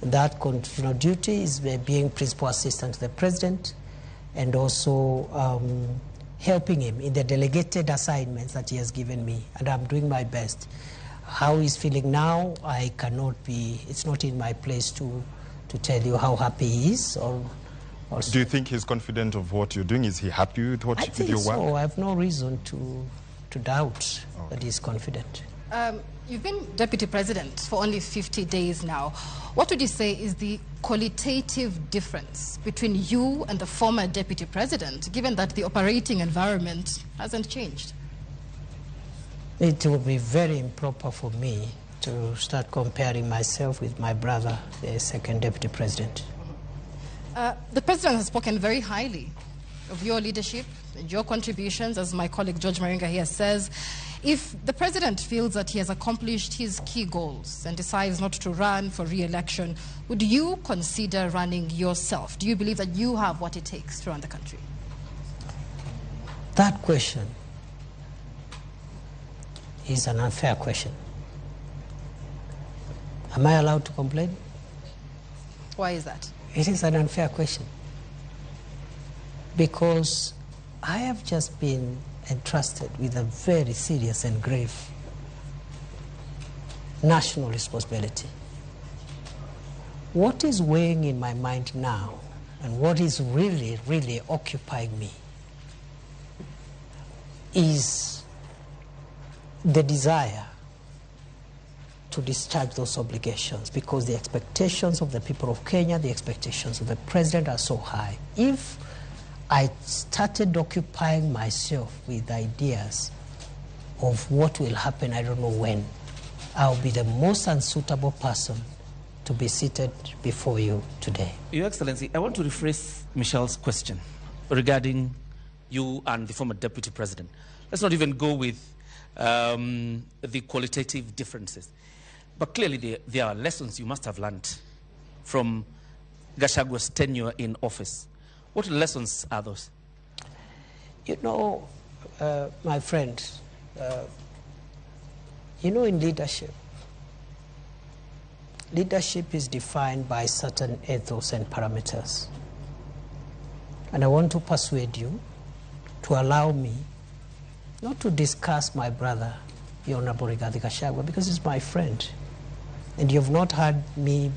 That constitutional duty is being principal assistant to the president, and also helping him in the delegated assignments that he has given me. And I'm doing my best. How he's feeling now, I cannot be, it's not in my place to tell you how happy he is. Or do you think he's confident of what you're doing? Is he happy with what with your work? I have no reason to doubt that he's confident. You've been deputy president for only 50 days now. What would you say is the qualitative difference between you and the former deputy president, given that the operating environment hasn't changed? It would be very improper for me to start comparing myself with my brother, the second deputy president. The president has spoken very highly of your leadership and your contributions, as my colleague George Maringa here says. If the president feels that he has accomplished his key goals and decides not to run for re-election, would you consider running yourself? Do you believe that you have what it takes to run the country? That question is an unfair question. Am I allowed to complain? Why is that? It is an unfair question. Because I have just been entrusted with a very serious and grave national responsibility. What is weighing in my mind now, and what is really, really occupying me, is the desire to discharge those obligations, because the expectations of the people of Kenya, the expectations of the president are so high. If I started occupying myself with ideas of what will happen, I don't know when, I'll be the most unsuitable person to be seated before you today. Your Excellency, I want to rephrase Michelle's question regarding you and the former Deputy President. Let's not even go with the qualitative differences. But clearly there are lessons you must have learned from Gachagua's tenure in office. What lessons are those? You know, my friend, you know, in leadership is defined by certain ethos and parameters. And I want to persuade you to allow me not to discuss my brother, the Honorable Rigathi Gachagua, because he's my friend. And you've not heard me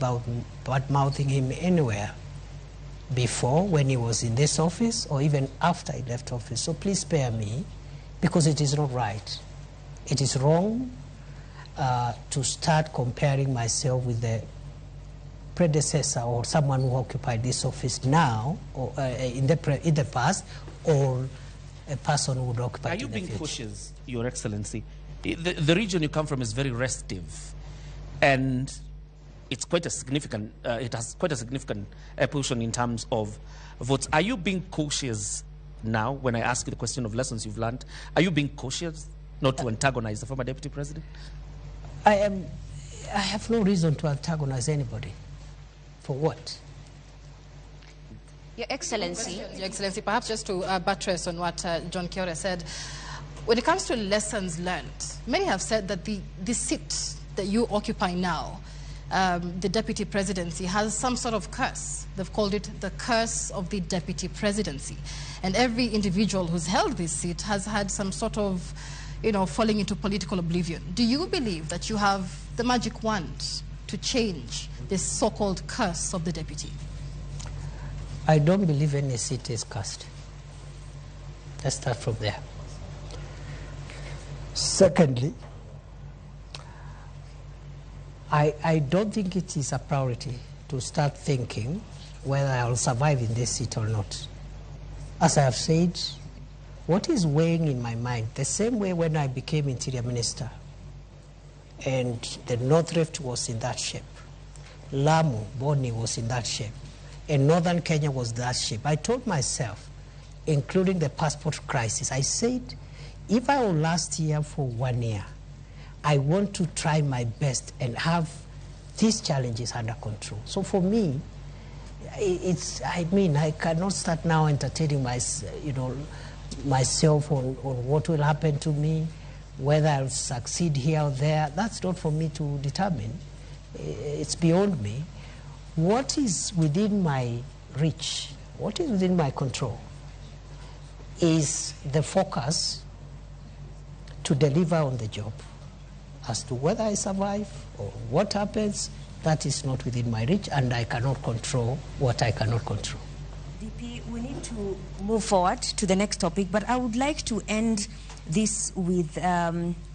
bad-mouthing him anywhere before when he was in this office or even after he left office. So please spare me, because it is not right. It is wrong to start comparing myself with the predecessor or someone who occupied this office now or in the past, or a person who would occupy it in the future. Are you being cautious, Your Excellency? The region you come from is very restive, and it's quite a significant, it has quite a significant position in terms of votes. Are you being cautious now when I ask you the question of lessons you've learned? Are you being cautious not to antagonize the former Deputy President? I have no reason to antagonize anybody. For what? Your Excellency, perhaps just to buttress on what John Kiore said, when it comes to lessons learned, many have said that the seat that you occupy now, the deputy presidency, has some sort of curse. They've called it the curse of the deputy presidency. And every individual who's held this seat has had some sort of, falling into political oblivion. Do you believe that you have the magic wand to change this so-called curse of the deputy? I don't believe any seat is cursed. Let's start from there. Secondly, I don't think it is a priority to start thinking whether I will survive in this seat or not. As I have said, what is weighing in my mind, the same way when I became Interior Minister and the North Rift was in that shape, Lamu, Boni was in that shape, and Northern Kenya was that shape. I told myself, including the passport crisis, I said, if I will last here for 1 year, I want to try my best and have these challenges under control. So for me, I cannot start now entertaining myself on what will happen to me, whether I'll succeed here or there. That's not for me to determine. It's beyond me. What is within my reach, what is within my control, is the focus to deliver on the job. As to whether I survive or what happens, that is not within my reach, and I cannot control what I cannot control. DP, we need to move forward to the next topic, but I would like to end this with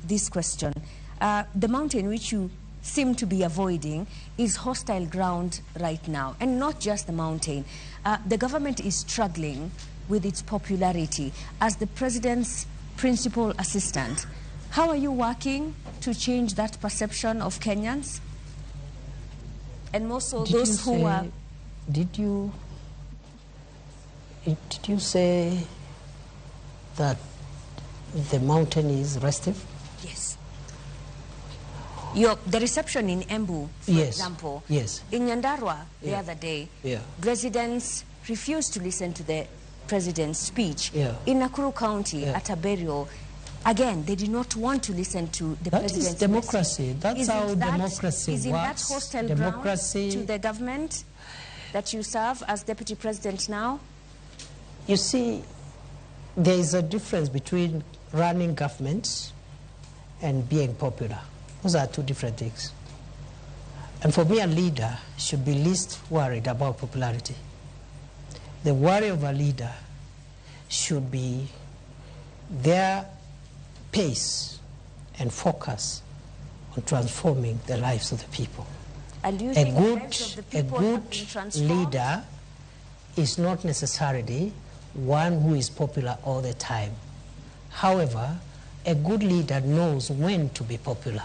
this question. The mountain which you seem to be avoiding is hostile ground right now, and not just the mountain. The government is struggling with its popularity as the president's principal assistant. How are you working to change that perception of Kenyans? And more so those who are... Did you say that the mountain is restive? Yes. The reception in Embu, for example. Yes. In Nyandarua the other day, residents refused to listen to the president's speech. In Nakuru County, at a burial, again, they did not want to listen to the president's That is democracy. message. That's how democracy works. Is it that hostile ground to the government that you serve as deputy president now? You see, there is a difference between running governments and being popular. Those are two different things. And for me, a leader should be least worried about popularity. The worry of a leader should be their pace and focus on transforming the lives of the people. And do you think the lives of the people have been transformed? Leader is not necessarily one who is popular all the time. However, a good leader knows when to be popular.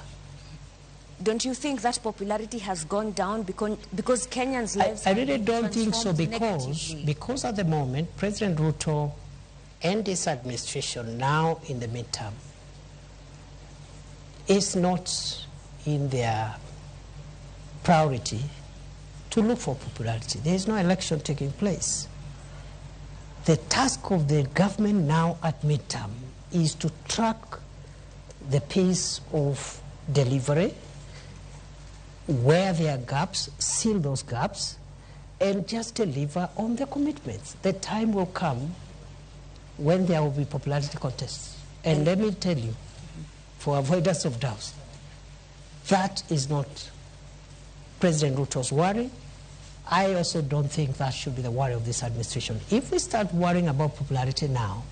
don't you think that popularity has gone down because Kenyans' lives I really don't think so, negatively? because at the moment, President Ruto and his administration now in the midterm is not in their priority to look for popularity. There is no election taking place. The task of the government now at midterm is to track the pace of delivery, where there are gaps, seal those gaps, and just deliver on the commitments. The time will come when there will be popularity contests. And let me tell you, for avoidance of doubts, that is not President Ruto's worry. I also don't think that should be the worry of this administration. If we start worrying about popularity now,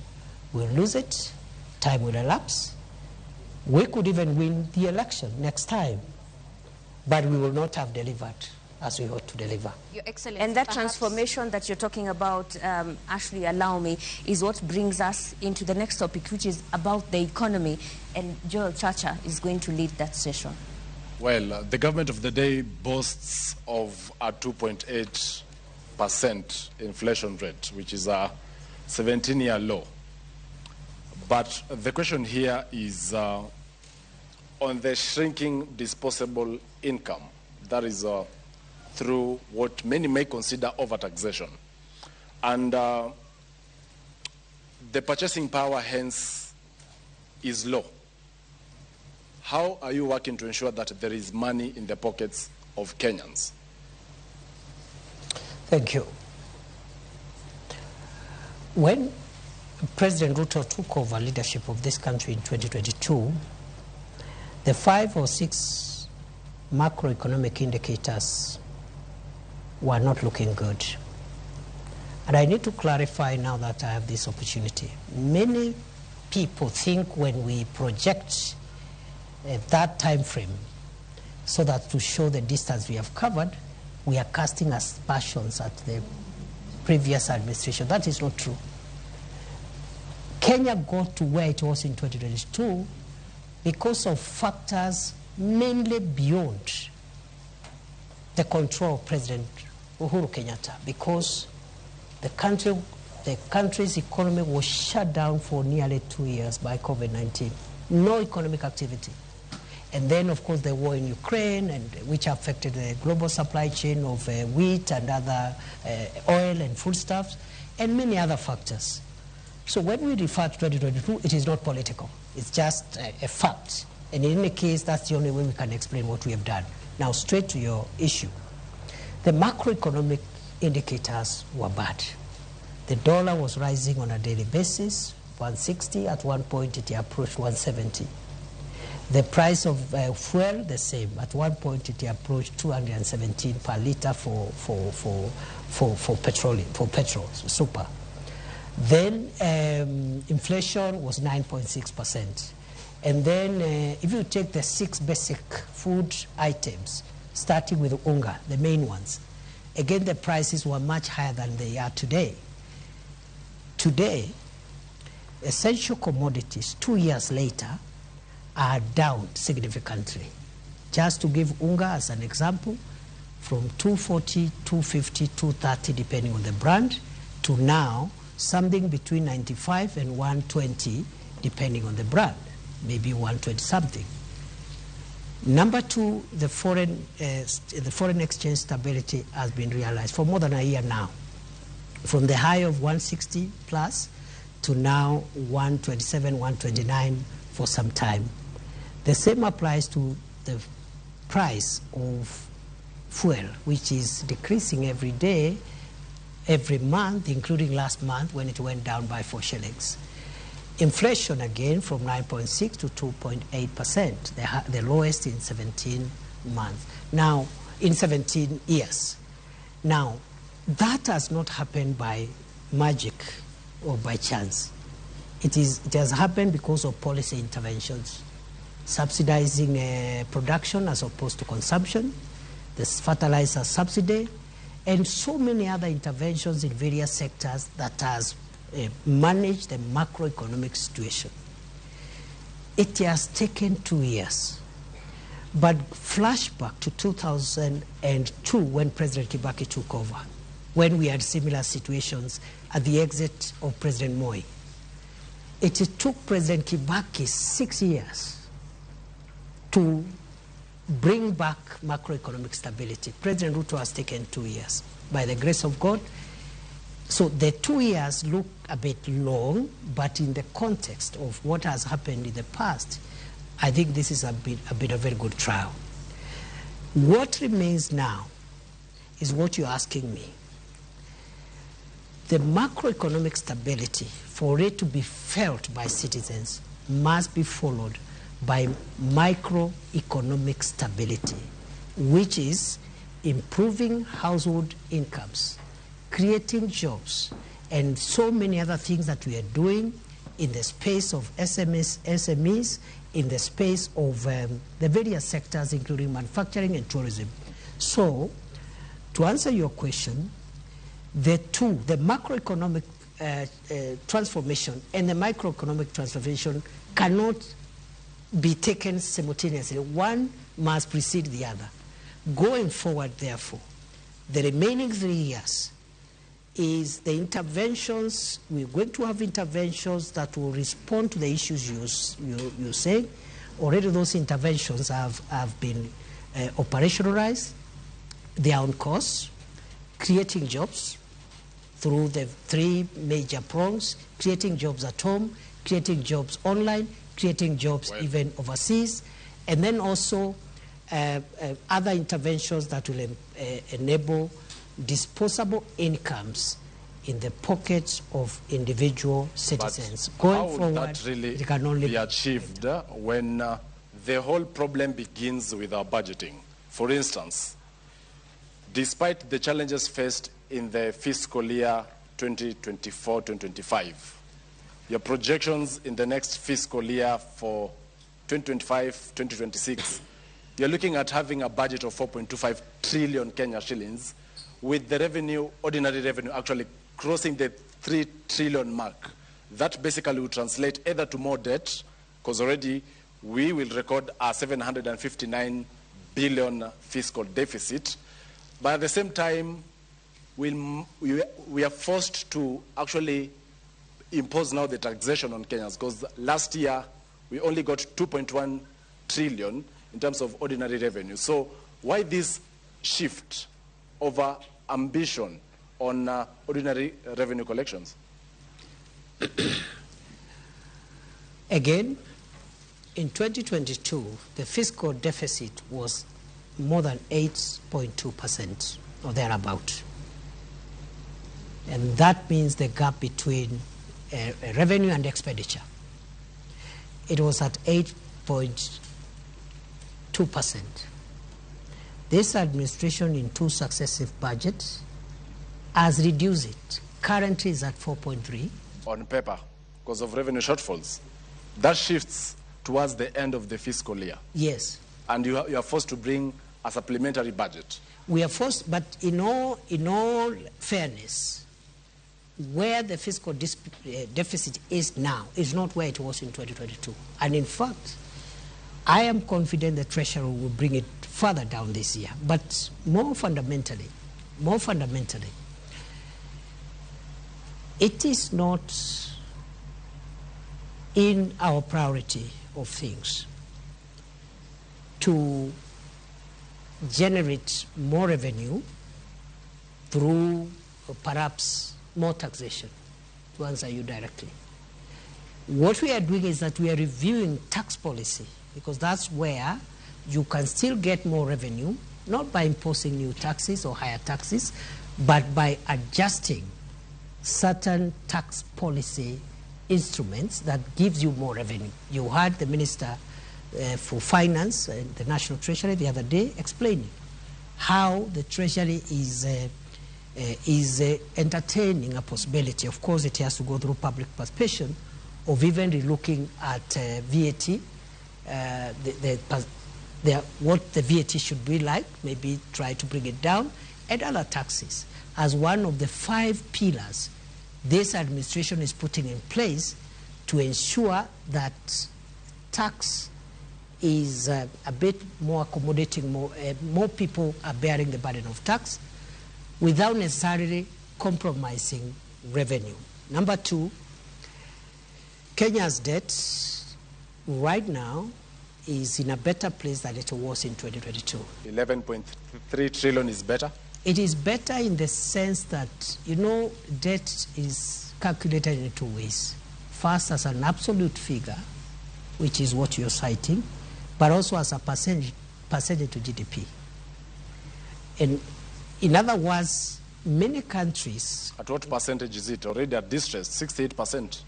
we'll lose it, time will elapse. We could even win the election next time, but we will not have delivered as we ought to deliver. Your Excellency, and that transformation that you're talking about, Ashley, allow me, is what brings us into the next topic, which is about the economy, and Joel Chacha is going to lead that session. Well, the government of the day boasts of a 2.8% inflation rate, which is a 17-year low. But the question here is on the shrinking disposable income, that is through what many may consider overtaxation. And the purchasing power, hence, is low. How are you working to ensure that there is money in the pockets of Kenyans? Thank you. When President Ruto took over leadership of this country in 2022, the 5 or 6 macroeconomic indicators were not looking good. And I need to clarify now that I have this opportunity. Many people think when we project that time frame so that to show the distance we have covered, we are casting aspersions at the previous administration. That is not true. Kenya got to where it was in 2022 because of factors mainly beyond the control of President Uhuru Kenyatta, because the country's economy was shut down for nearly 2 years by COVID-19. No economic activity. And then, of course, the war in Ukraine, which affected the global supply chain of wheat and other oil and foodstuffs, and many other factors. So when we refer to 2022, it is not political. It's just a fact. And in any case, that's the only way we can explain what we have done. Now, straight to your issue. The macroeconomic indicators were bad. The dollar was rising on a daily basis, 160. At one point, it approached 170. The price of fuel, the same. At one point, it approached 217 per liter for petrol, super. Then inflation was 9.6%. And then if you take the 6 basic food items, starting with unga, the main ones, again, the prices were much higher than they are today. Today, essential commodities, 2 years later, are down significantly. Just to give unga as an example, from 240, 250, 230, depending on the brand, to now something between 95 and 120, depending on the brand, maybe 120 something. Number two, the foreign exchange stability has been realized for more than a year now, from the high of 160 plus to now 127, 129 for some time. The same applies to the price of fuel, which is decreasing every day, every month, including last month when it went down by 4 shillings. Inflation again from 9.6 to 2.8%, the lowest in 17 months. Now, in 17 years. Now, that has not happened by magic or by chance. It has happened because of policy interventions, subsidizing production as opposed to consumption, the fertilizer subsidy, and so many other interventions in various sectors that has managed the macroeconomic situation. It has taken 2 years But flashback to 2002 when President Kibaki took over, when we had similar situations at the exit of President Moi. It took President Kibaki 6 years to bring back macroeconomic stability. President Ruto has taken 2 years, by the grace of God. So the 2 years look a bit long, but in the context of what has happened in the past, I think this is a bit of a very good trial. What remains now is what you're asking me. The macroeconomic stability, for it to be felt by citizens, must be followed by microeconomic stability, which is improving household incomes, creating jobs, and so many other things that we are doing in the space of SMEs, in the space of the various sectors, including manufacturing and tourism. So, to answer your question, the macroeconomic transformation and the microeconomic transformation cannot be taken simultaneously. One must precede the other. Going forward, therefore, the remaining 3 years is the interventions. We're going to have interventions that will respond to the issues you say. Already those interventions have been operationalized. They are on course, creating jobs through the 3 major prongs: creating jobs at home, creating jobs online, creating jobs even overseas, and then also other interventions that will enable disposable incomes in the pockets of individual citizens. But going how would forward, that really it can only be achieved when the whole problem begins with our budgeting? For instance, despite the challenges faced in the fiscal year 2024-2025, your projections in the next fiscal year for 2025-2026, you're looking at having a budget of 4.25 trillion Kenya shillings, with the revenue, ordinary revenue, actually crossing the 3 trillion mark. That basically will translate either to more debt, because already we will record a 759 billion fiscal deficit, but at the same time, we are forced to actually impose now the taxation on Kenyans, because last year we only got 2.1 trillion in terms of ordinary revenue. So why this shift over ambition on ordinary revenue collections? Again, in 2022, the fiscal deficit was more than 8.2% or thereabout. And that means the gap between revenue and expenditure. It was at 8.2%. This administration, in 2 successive budgets, has reduced it. Currently is at 4.3. On paper, because of revenue shortfalls. That shifts towards the end of the fiscal year. Yes. And you are forced to bring a supplementary budget. We are forced, but in all fairness, where the fiscal deficit is now is not where it was in 2022. And in fact, I am confident the Treasury will bring it further down this year. But more fundamentally, it is not in our priority of things to generate more revenue through perhaps more taxation, to answer you directly. What we are doing is that we are reviewing tax policy, because that's where you can still get more revenue, not by imposing new taxes or higher taxes, but by adjusting certain tax policy instruments that gives you more revenue. You heard the Minister for Finance and the National Treasury the other day explaining how the Treasury is entertaining a possibility. Of course, it has to go through public participation, of even relooking at VAT, what the VAT should be like, maybe try to bring it down, and other taxes, as one of the 5 pillars this administration is putting in place to ensure that tax is a bit more accommodating, more people are bearing the burden of tax without necessarily compromising revenue. Number two, Kenya's debt right now is in a better place than it was in 2022. 11.3 trillion is better? It is better in the sense that, you know, debt is calculated in two ways. First, as an absolute figure, which is what you're citing, but also as a percentage to GDP. And in other words, many countries... At what percentage is it? Already at distress, 68%.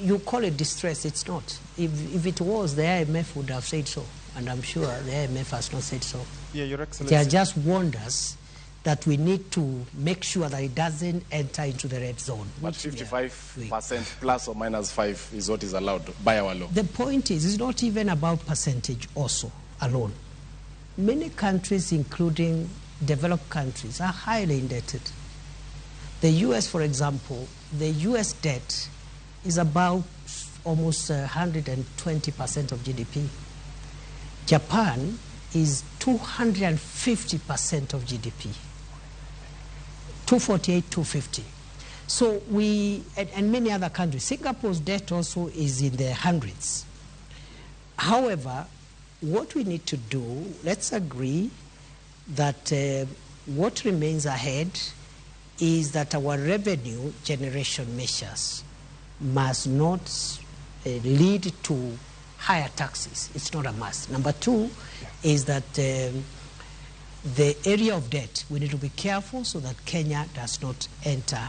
You call it distress, it's not. If it was, the IMF would have said so, and I'm sure the IMF has not said so. Yeah, Your Excellency. They are just warned us that we need to make sure that it doesn't enter into the red zone. But 55% plus or minus 5 is what is allowed by our law. The point is, it's not even about percentage also alone. Many countries, including developed countries, are highly indebted. The US, for example, the US debt is about almost 120% of GDP. Japan is 250% of GDP. 248, 250. So and many other countries. Singapore's debt also is in the hundreds. However, what we need to do, let's agree that what remains ahead is that our revenue generation measures must not lead to higher taxes. It's not a must. Number two is that the area of debt, we need to be careful so that Kenya does not enter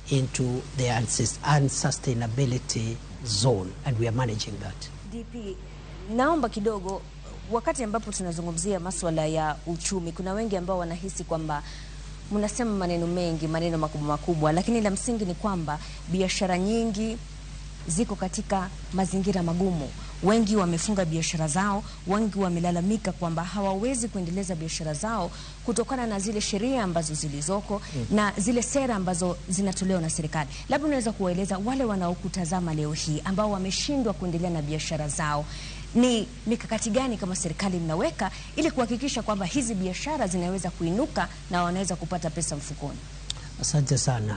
into the unsustainability zone, and we are managing that. DP, naomba kidogo, wakati ambapo tunazungumzia masuala ya uchumi, kuna wengi ambao wanahisi kwamba mnasema maneno mengi, maneno makubwa makubwa, lakini la msingi ni kwamba biashara nyingi ziko katika mazingira magumu. Wengi wamefunga biashara zao, wengi wamelalamika kwamba hawawezi kuendeleza biashara zao kutokana na zile sheria ambazo zilizoko na zile sera ambazo zinatolewa na serikali. Labda unaweza kuwaeleza wale wanaokutazama leo hii ambao wameshindwa kuendelea na biashara zao, ni mikakati gani kama serikali mnaweka ili kuhakikisha kwamba hizi biashara zinaweza kuinuka na wanaweza kupata pesa mfukoni? Asante sana.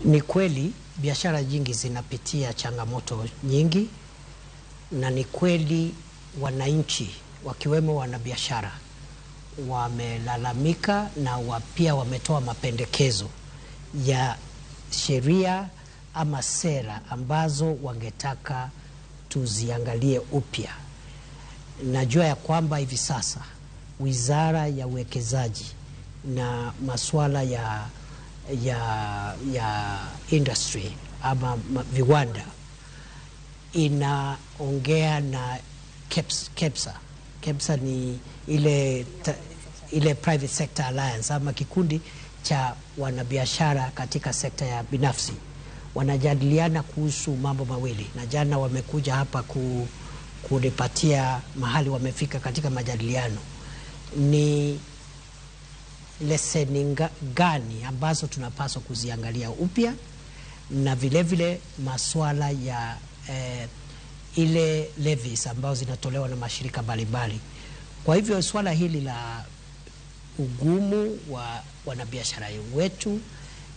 Ni kweli biashara nyingi zinapitia changamoto nyingi, na ni kweli wananchi wakiwemo wanabiashara wamelalamika na pia wametoa mapendekezo ya sheria ama sera ambazo wangetaka tuziangalie upya. Najua ya kwamba hivi sasa Wizara ya Uwekezaji na masuala ya industry ama viwanda inaongea na KEPSA. KEPSA ni ile private sector alliance ama kikundi cha wanabiashara katika sekta ya binafsi. Wanajadiliana kuhusu mambo mawili, na jana wamekuja hapa kunipatia mahali wamefika katika majadiliano. Ni leseni gani ambazo tunapaswa kuziangalia upya, na vile vile masuala ya ile levies ambazo zinatolewa na mashirika mbalimbali. Kwa hivyo swala hili la ugumu wa wanabiashara wetu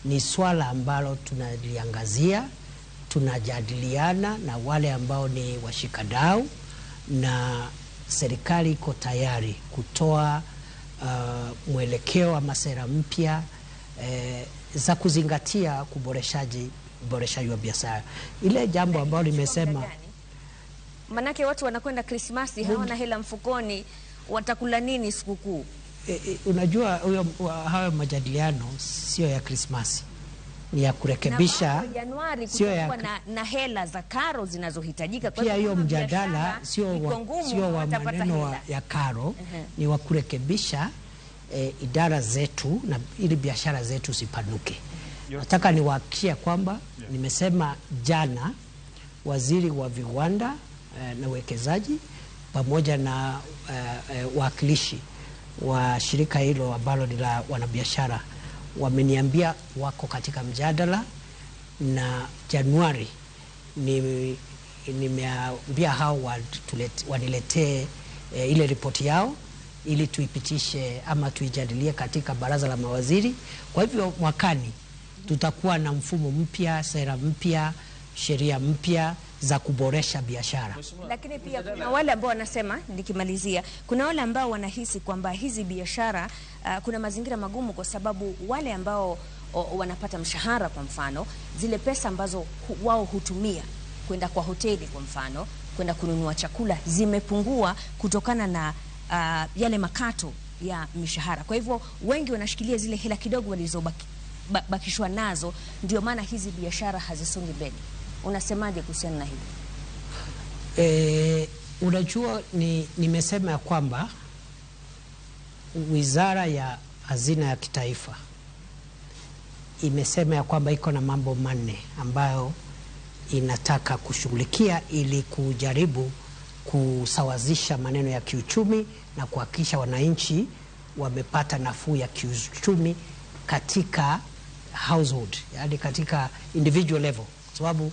ni swala ambalo tunaliangazia, tunajadiliana na wale ambao ni washikadau, na serikali iko tayari kutoa mwelekeo ama sera mpya za kuzingatia uboreshaji wa biashara. Ile jambo ambalo nimesema, manake watu wanakwenda Krismasi hawana hela mfukoni, watakula nini sikukuu? Unajua hayo majadiliano sio ya Krismasi, ni ya kurekebisha. Januari kutakuwa na hela za karo zinazohitajika. Pia hiyo mjadala sio wa maneno ya karo, ni wa kurekebisha idara zetu na ili biashara zetu zipanuke. Nataka niwahakikishie kwamba nimesema jana waziri wa viwanda na uwekezaji pamoja na wakilishi wa shirika hilo ambalo ni la wanabiashara wameniambia wako katika mjadala, na Januari ni nimeambia hao waniletee ile ripoti yao ili tuipitishe ama tuijadilie katika baraza la mawaziri. Kwa hivyo mwakani tutakuwa na mfumo mpya, sera mpya, sheria mpya za kuboresha biashara. Lakini pia kuna wale ambao wanasema, nikimalizia, kuna wale ambao wanahisi kwamba hizi biashara kuna mazingira magumu kwa sababu wale ambao wanapata mshahara, kwa mfano, zile pesa ambazo wao hutumia kwenda kwa hoteli, kwa mfano, kwenda kununua chakula, zimepungua kutokana na yale makato ya mishahara. Kwa hivyo wengi wanashikilia zile hela kidogo walizobakishwa nazo, ndio maana hizi biashara hazisongi mbele. Unasemaje kuhusiana na hili? Unajua, nimesema ya kwamba Wizara ya Hazina ya Kitaifa imesema ya kwamba iko na mambo manne ambayo inataka kushughulikia ili kujaribu kusawazisha maneno ya kiuchumi na kuhakikisha wananchi wamepata nafuu ya kiuchumi katika household, yani katika individual level, sababu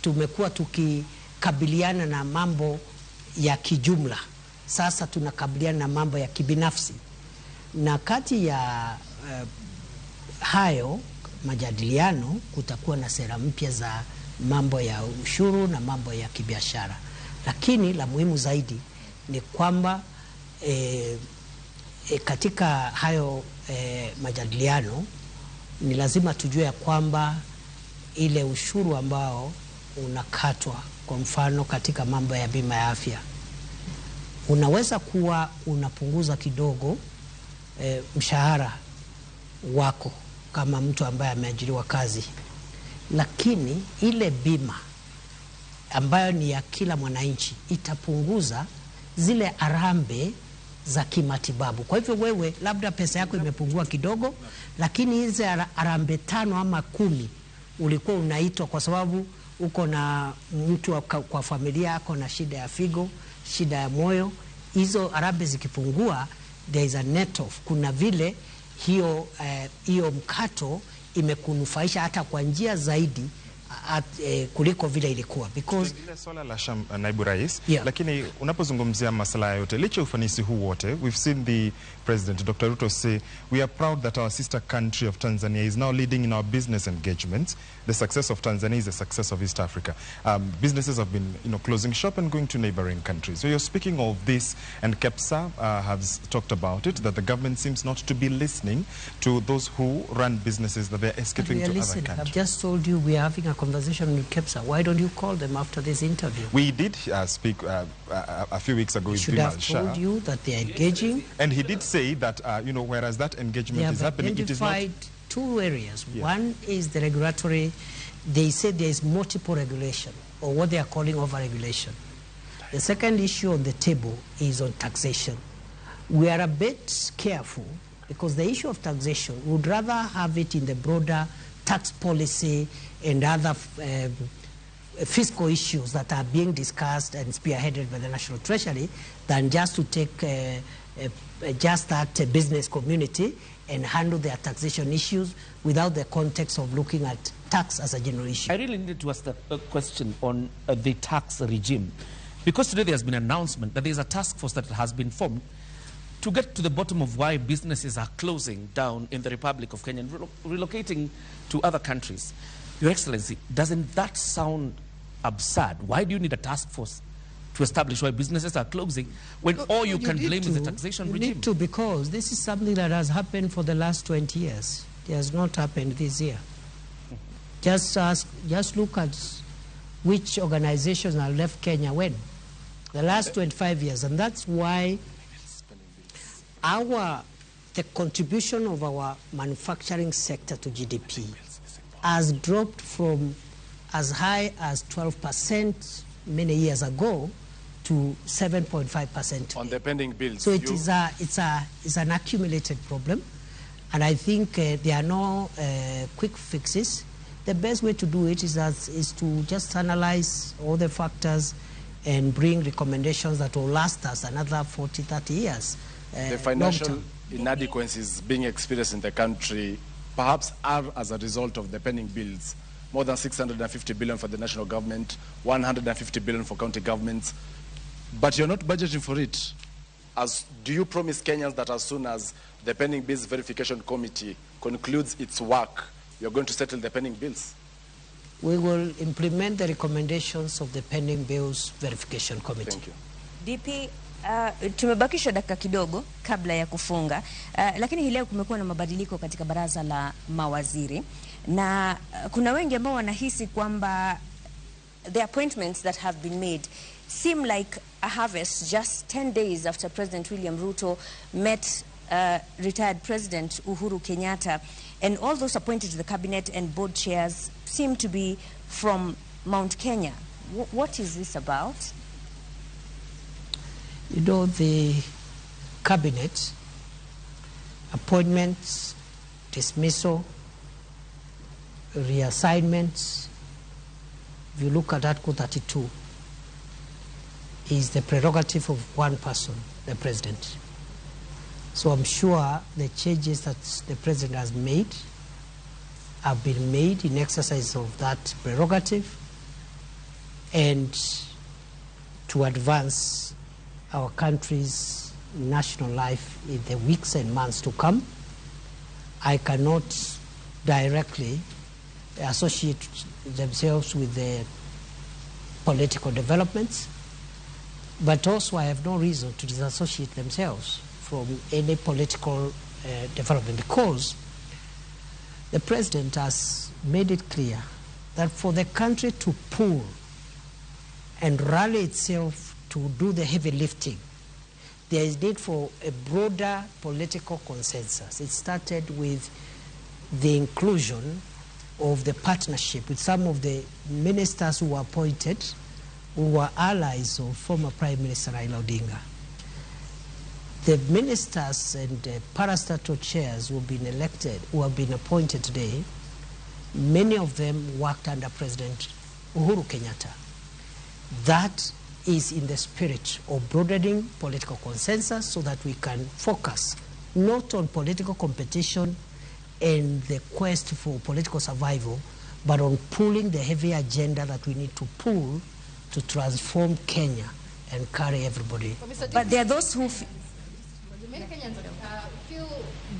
tumekuwa tukikabiliana na mambo ya kijumla. Sasa tunakabiliana na mambo ya kibinafsi, na kati ya hayo majadiliano kutakuwa na sera mpya za mambo ya ushuru na mambo ya kibiashara. Lakini la muhimu zaidi ni kwamba katika hayo majadiliano ni lazima tujue ya kwamba ile ushuru ambao unakatwa, kwa mfano katika mambo ya bima ya afya, unaweza kuwa unapunguza kidogo mshahara wako kama mtu ambaye ameajiriwa kazi, lakini ile bima ambayo ni ya kila mwananchi itapunguza zile arambe za kimatibabu. Kwa hivyo wewe labda pesa yako imepungua kidogo, lakini hizi arambe 5 ama 10 ulikuwa unaitwa kwa sababu uko na mtu kwa familia yako na shida ya figo, shida ya moyo, arambe zikipungua, there is a net off. Kuna vile hiyo mkato imekunufaisha hata kwa njia zaidi kuliko vile ilikuwa, because ile swala la naibu rais, lakini unapozungumzia masuala yote, licha ufanisi huu wote, we've seen the President Dr. Ruto say we are proud that our sister country of Tanzania is now leading in our business engagements. The success of Tanzania is the success of East Africa. Businesses have been, closing shop and going to neighboring countries. So you're speaking of this, and KEPSA has talked about it, that the government seems not to be listening to those who run businesses, that they're escaping to other countries. I've just told you we are having a conversation with KEPSA. Why don't you call them after this interview? We did speak a few weeks ago with should have told you that they are engaging. And he did say that, whereas that engagement is happening, it is not... two areas. Yeah. One is the regulatory. They say there is multiple regulation, or what they are calling over-regulation. The second issue on the table is on taxation. We are a bit careful because the issue of taxation, we would rather have it in the broader tax policy and other fiscal issues that are being discussed and spearheaded by the National Treasury than just to take just that business community and handle their taxation issues without the context of looking at tax as a general issue. I really need to ask a question on the tax regime, because today there has been an announcement that there is a task force that has been formed to get to the bottom of why businesses are closing down in the Republic of Kenya and relocating to other countries. Your Excellency, doesn't that sound absurd? Why do you need a task force to establish why businesses are closing when all you can blame is the taxation regime? You need to, because this is something that has happened for the last 20 years. It has not happened this year. Just look at which organizations have left Kenya when. The last 25 years. And that's why the contribution of our manufacturing sector to GDP has dropped from as high as 12% many years ago to 7.5% on the pending bills. So it's an accumulated problem, and I think there are no quick fixes. The best way to do it is to just analyze all the factors and bring recommendations that will last us another 40, 30 years. The financial inadequacies being experienced in the country perhaps are as a result of the pending bills more than 650 billion for the national government, 150 billion for county governments, but you're not budgeting for it. Do you promise Kenyans that as soon as the pending bills verification committee concludes its work, you're going to settle the pending bills? We will implement the recommendations of the pending bills verification committee. Thank you. DP, tumebakisha dakika kidogo kabla ya kufunga, lakini hii leo kumekuwa na mabadiliko katika baraza la mawaziri, na kuna wengi ambao wanahisi kwamba the appointments that have been made seem like a harvest just 10 days after President William Ruto met retired President Uhuru Kenyatta, and all those appointed to the cabinet and board chairs seem to be from Mount Kenya. What is this about? You know, the cabinet, appointments, dismissal, reassignments, if you look at Article 32, is the prerogative of one person, the president. So I'm sure the changes that the president has made have been made in exercise of that prerogative and to advance our country's national life in the weeks and months to come. I cannot directly associate themselves with the political developments, but also I have no reason to disassociate themselves from any political development, because the president has made it clear that for the country to pull and rally itself to do the heavy lifting, there is need for a broader political consensus. It started with the inclusion of the partnership with some of the ministers who were appointed, who were allies of former Prime Minister Raila Odinga. The ministers and parastatal chairs who have been elected, who have been appointed today, many of them worked under President Uhuru Kenyatta. That is in the spirit of broadening political consensus so that we can focus not on political competition and the quest for political survival, but on pulling the heavy agenda that we need to pull to transform Kenya and carry everybody. But there are those who many Kenyans feel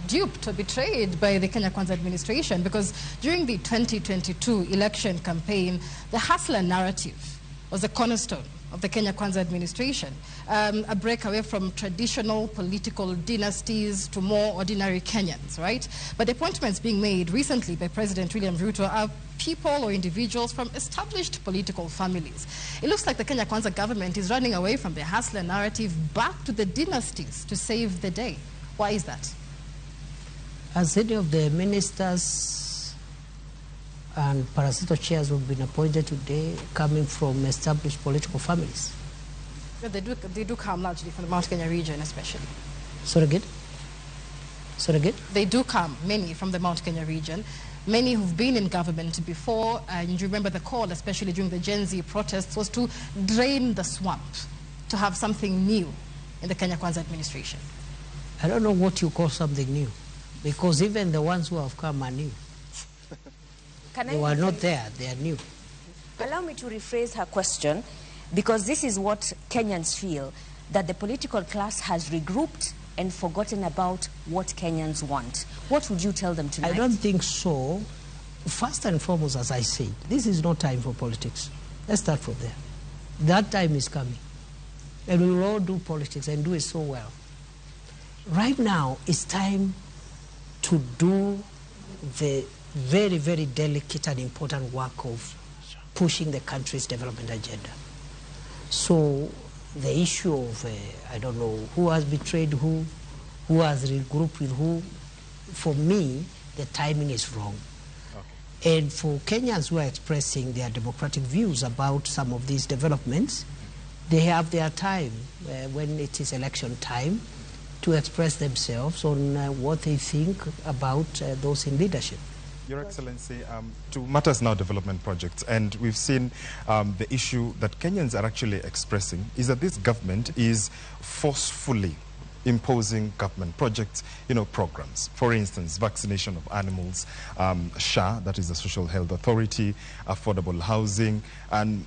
duped or betrayed by the Kenya Kwanza administration, because during the 2022 election campaign, the hustler narrative was the cornerstone of the Kenya Kwanza administration, a break away from traditional political dynasties to more ordinary Kenyans, right? But the appointments being made recently by President William Ruto are people or individuals from established political families. It looks like the Kenya Kwanza government is running away from the hustler narrative back to the dynasties to save the day. Why is that? As any of the ministers and parasito chairs who have been appointed today coming from established political families. They do come largely from the Mount Kenya region, especially. Sorry again? Sorry again? They do come, many from the Mount Kenya region, many who've been in government before, and you remember the call, especially during the Gen Z protests, was to drain the swamp, to have something new in the Kenya Kwanza administration. I don't know what you call something new, because even the ones who have come are new. They were not there, they are new. Allow me to rephrase her question, because this is what Kenyans feel, that the political class has regrouped and forgotten about what Kenyans want. What would you tell them tonight? I don't think so. First and foremost, as I said, this is no time for politics. Let's start from there. That time is coming. And we will all do politics and do it so well. Right now, it's time to do the very, very delicate and important work of pushing the country's development agenda. So the issue of, I don't know, who has betrayed who has regrouped with who, for me, the timing is wrong. Okay. And for Kenyans who are expressing their democratic views about some of these developments, they have their time, when it is election time, to express themselves on what they think about those in leadership. Your Excellency, to matters now development projects, and we've seen the issue that Kenyans are actually expressing is that this government is forcefully imposing government projects, programs. For instance, vaccination of animals, SHA, that is the Social Health Authority, affordable housing, and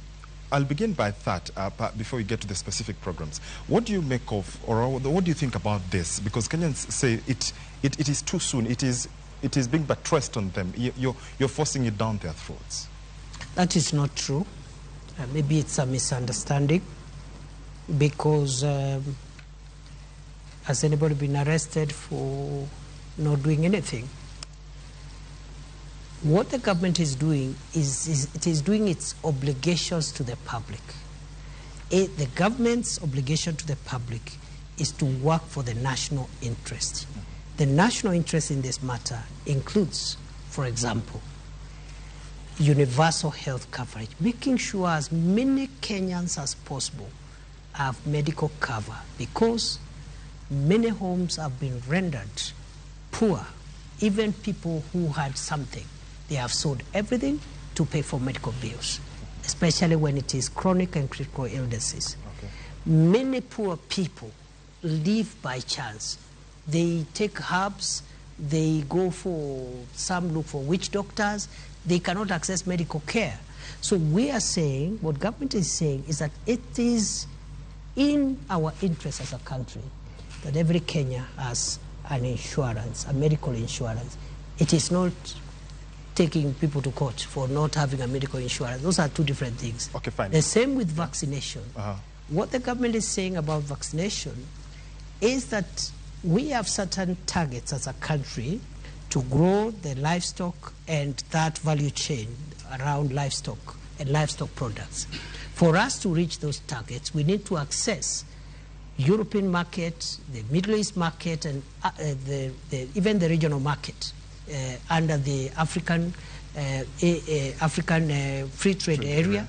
I'll begin by that before we get to the specific programs. What do you make of, or what do you think about this? Because Kenyans say it is too soon. It is being buttressed on them. You're forcing it down their throats. That is not true. Maybe it's a misunderstanding, because has anybody been arrested for not doing anything? What the government is doing is it is doing its obligations to the public. The government's obligation to the public is to work for the national interest. The national interest in this matter includes, for example, universal health coverage, making sure as many Kenyans as possible have medical cover, because many homes have been rendered poor. Even people who had something, they have sold everything to pay for medical bills, especially when it is chronic and critical illnesses. Okay. Many poor people live by chance. They take herbs, they go for, some look for witch doctors, they cannot access medical care. So we are saying, what government is saying is that it is in our interest as a country that every Kenya has an insurance, a medical insurance. It is not taking people to court for not having a medical insurance. Those are two different things. Okay, fine. The same with vaccination. What the government is saying about vaccination is that we have certain targets as a country to grow the livestock and that value chain around livestock and livestock products. For us to reach those targets, we need to access European market, the Middle East market, and even the regional market under the African free trade area,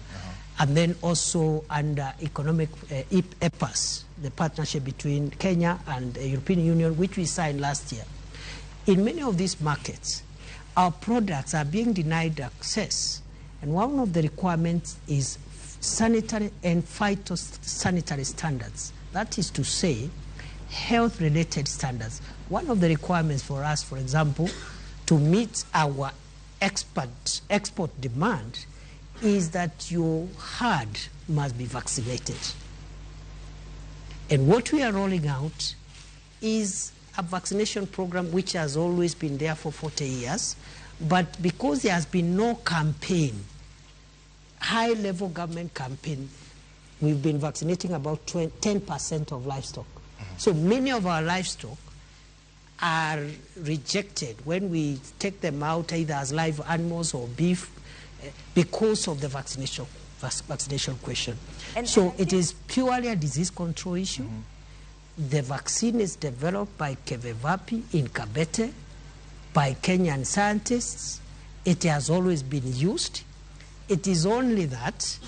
and then also under economic ethos, the partnership between Kenya and the European Union, which we signed last year. In many of these markets, our products are being denied access, and one of the requirements is sanitary and phytosanitary standards. That is to say, health-related standards. One of the requirements for us, for example, to meet our export demand is that your herd must be vaccinated. And what we are rolling out is a vaccination program which has always been there for 40 years, but because there has been no campaign, high-level government campaign, we've been vaccinating about 10% of livestock. So many of our livestock are rejected when we take them out either as live animals or beef because of the vaccination question. So it is purely a disease control issue. The vaccine is developed by Kevevapi in Kabete, by Kenyan scientists. It has always been used. It is only that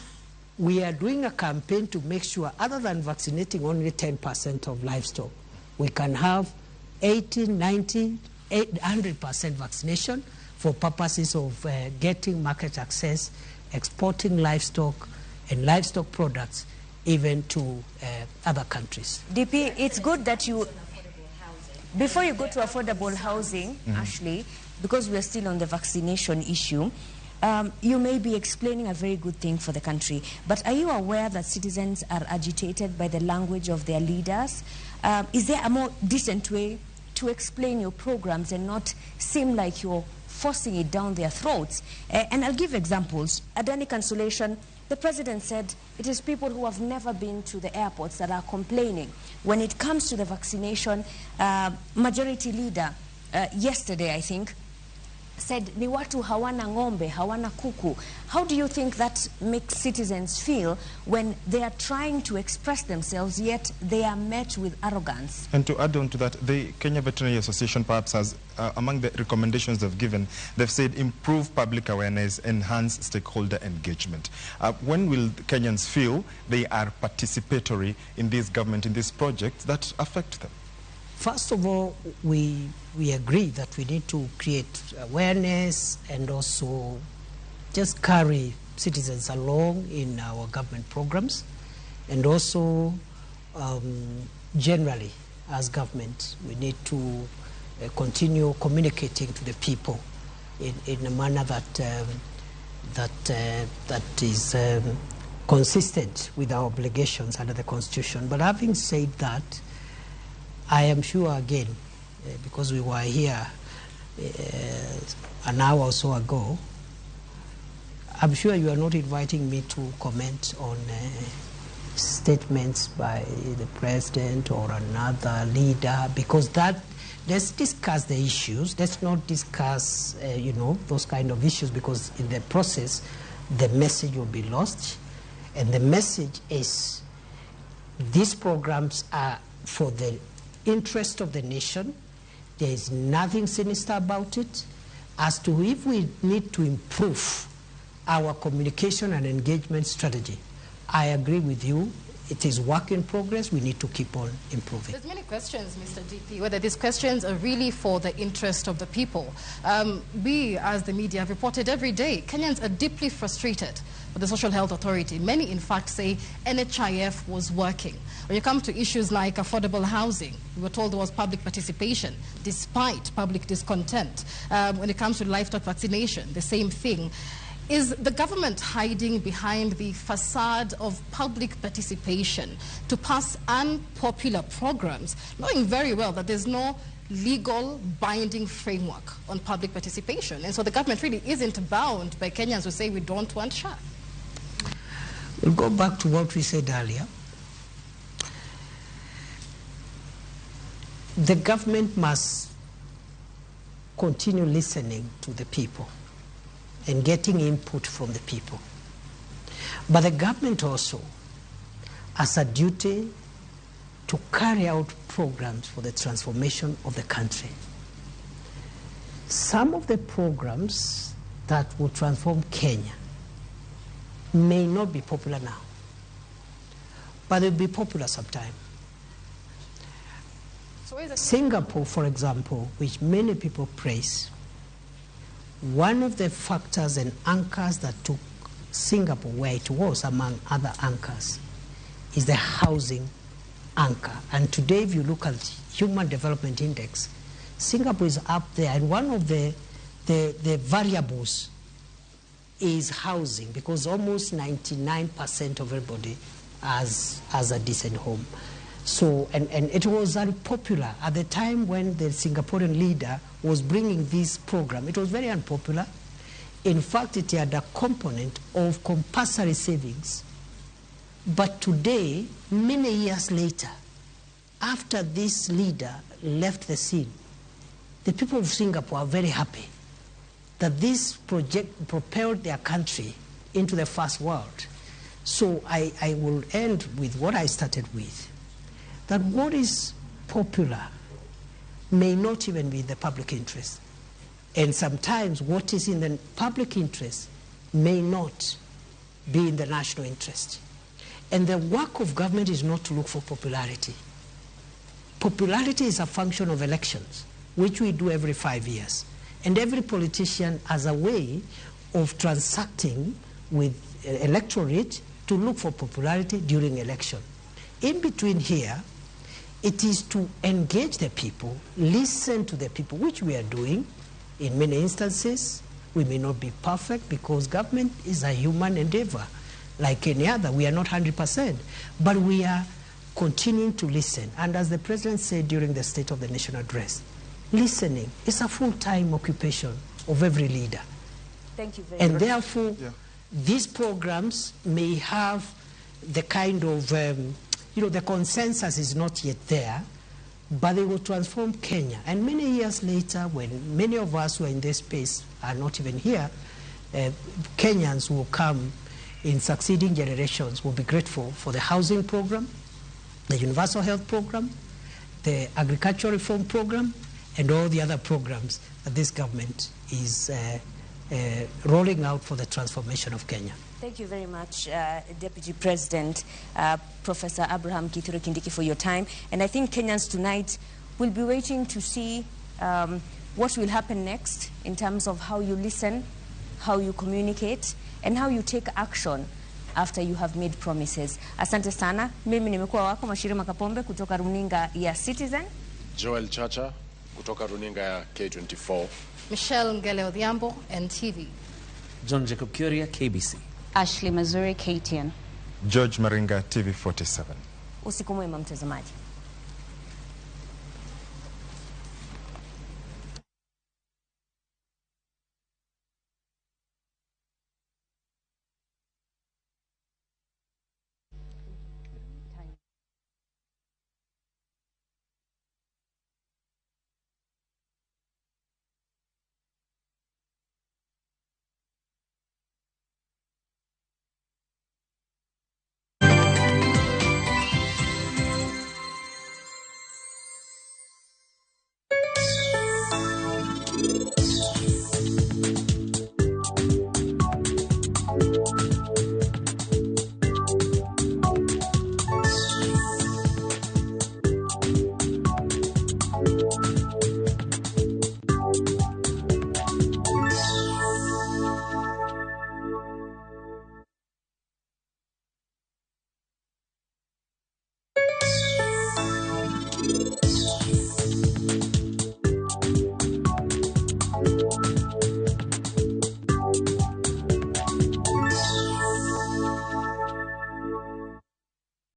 we are doing a campaign to make sure, other than vaccinating only 10% of livestock, we can have 80, 90, 100% vaccination for purposes of getting market access, exporting livestock and livestock products even to other countries. DP, it's good that you, before you go to affordable housing, Ashley, because we're still on the vaccination issue, you may be explaining a very good thing for the country, but are you aware that citizens are agitated by the language of their leaders? Is there a more decent way to explain your programs and not seem like you're forcing it down their throats? And I'll give examples. Adani Consolation, the president said it is people who have never been to the airports that are complaining. When it comes to the vaccination, majority leader yesterday, I think, said ni watu hawana ng'ombe, hawana kuku. How do you think that makes citizens feel when they are trying to express themselves, yet they are met with arrogance? And to add on to that, the Kenya Veterinary Association perhaps has, among the recommendations they've given, they've said improve public awareness, enhance stakeholder engagement. When will Kenyans feel they are participatory in this government, in these projects that affect them? First of all, we agree that we need to create awareness and also just carry citizens along in our government programs, and also generally as government. We need to continue communicating to the people in a manner that is consistent with our obligations under the Constitution. But having said that, I am sure again, because we were here an hour or so ago, I'm sure you are not inviting me to comment on statements by the president or another leader, because let's discuss the issues. Let's not discuss, those kind of issues, because in the process, the message will be lost. And the message is, these programs are for the interest of the nation. There is nothing sinister about it. As to if we need to improve our communication and engagement strategy, I agree with you. It is work in progress. We need to keep on improving. There's many questions, Mr. DP, whether these questions are really for the interest of the people. We, as the media, have reported every day, Kenyans are deeply frustrated with the Social Health Authority. Many, in fact, say NHIF was working. When you come to issues like affordable housing, we were told there was public participation, despite public discontent. When it comes to livestock vaccination, the same thing. Is the government hiding behind the facade of public participation to pass unpopular programs, knowing very well that there's no legal binding framework on public participation? And so the government really isn't bound by Kenyans who say we don't want SHA. We'll go back to what we said earlier. The government must continue listening to the people and getting input from the people. But the government also has a duty to carry out programs for the transformation of the country. Some of the programs that will transform Kenya may not be popular now, but they'll be popular sometime. So Singapore, for example, which many people praise, one of the factors and anchors that took Singapore where it was among other anchors is the housing anchor. And today, if you look at Human Development Index, Singapore is up there, and one of the variables is housing, because almost 99% of everybody has a decent home. So, and it was very popular at the time when the Singaporean leader was bringing this program. It was very unpopular. In fact, it had a component of compulsory savings. But today, many years later, after this leader left the scene, the people of Singapore are very happy that this project propelled their country into the first world. So I will end with what I started with, that what is popular may not even be in the public interest. And sometimes what is in the public interest may not be in the national interest. And the work of government is not to look for popularity. Popularity is a function of elections, which we do every 5 years. And every politician has a way of transacting with electorate to look for popularity during election. In between here, it is to engage the people, listen to the people, which we are doing. In many instances, we may not be perfect because government is a human endeavor. Like any other, we are not 100%, but we are continuing to listen. And as the President said during the State of the Nation address, listening is a full-time occupation of every leader. Thank you very much. And therefore, these programs may have the kind of, the consensus is not yet there, but they will transform Kenya. And many years later, when many of us who are in this space are not even here, Kenyans will come in succeeding generations, will be grateful for the housing program, the universal health program, the agricultural reform program, and all the other programs that this government is rolling out for the transformation of Kenya. Thank you very much, Deputy President, Professor Abraham Kithure Kindiki, for your time. And I think Kenyans tonight will be waiting to see what will happen next in terms of how you listen, how you communicate, and how you take action after you have made promises. Asante sana. Mimi nimekuwa wako Mashirima Kapombe kutoka runinga ya Citizen. Joel Chacha kutoka runinga ya K24. Michelle Ngele Odhiambo, NTV. John Jacob Kuria, KBC. Ashley Mazuri, KTN. George Maringa, TV47. Usiku mwema mtazamaji.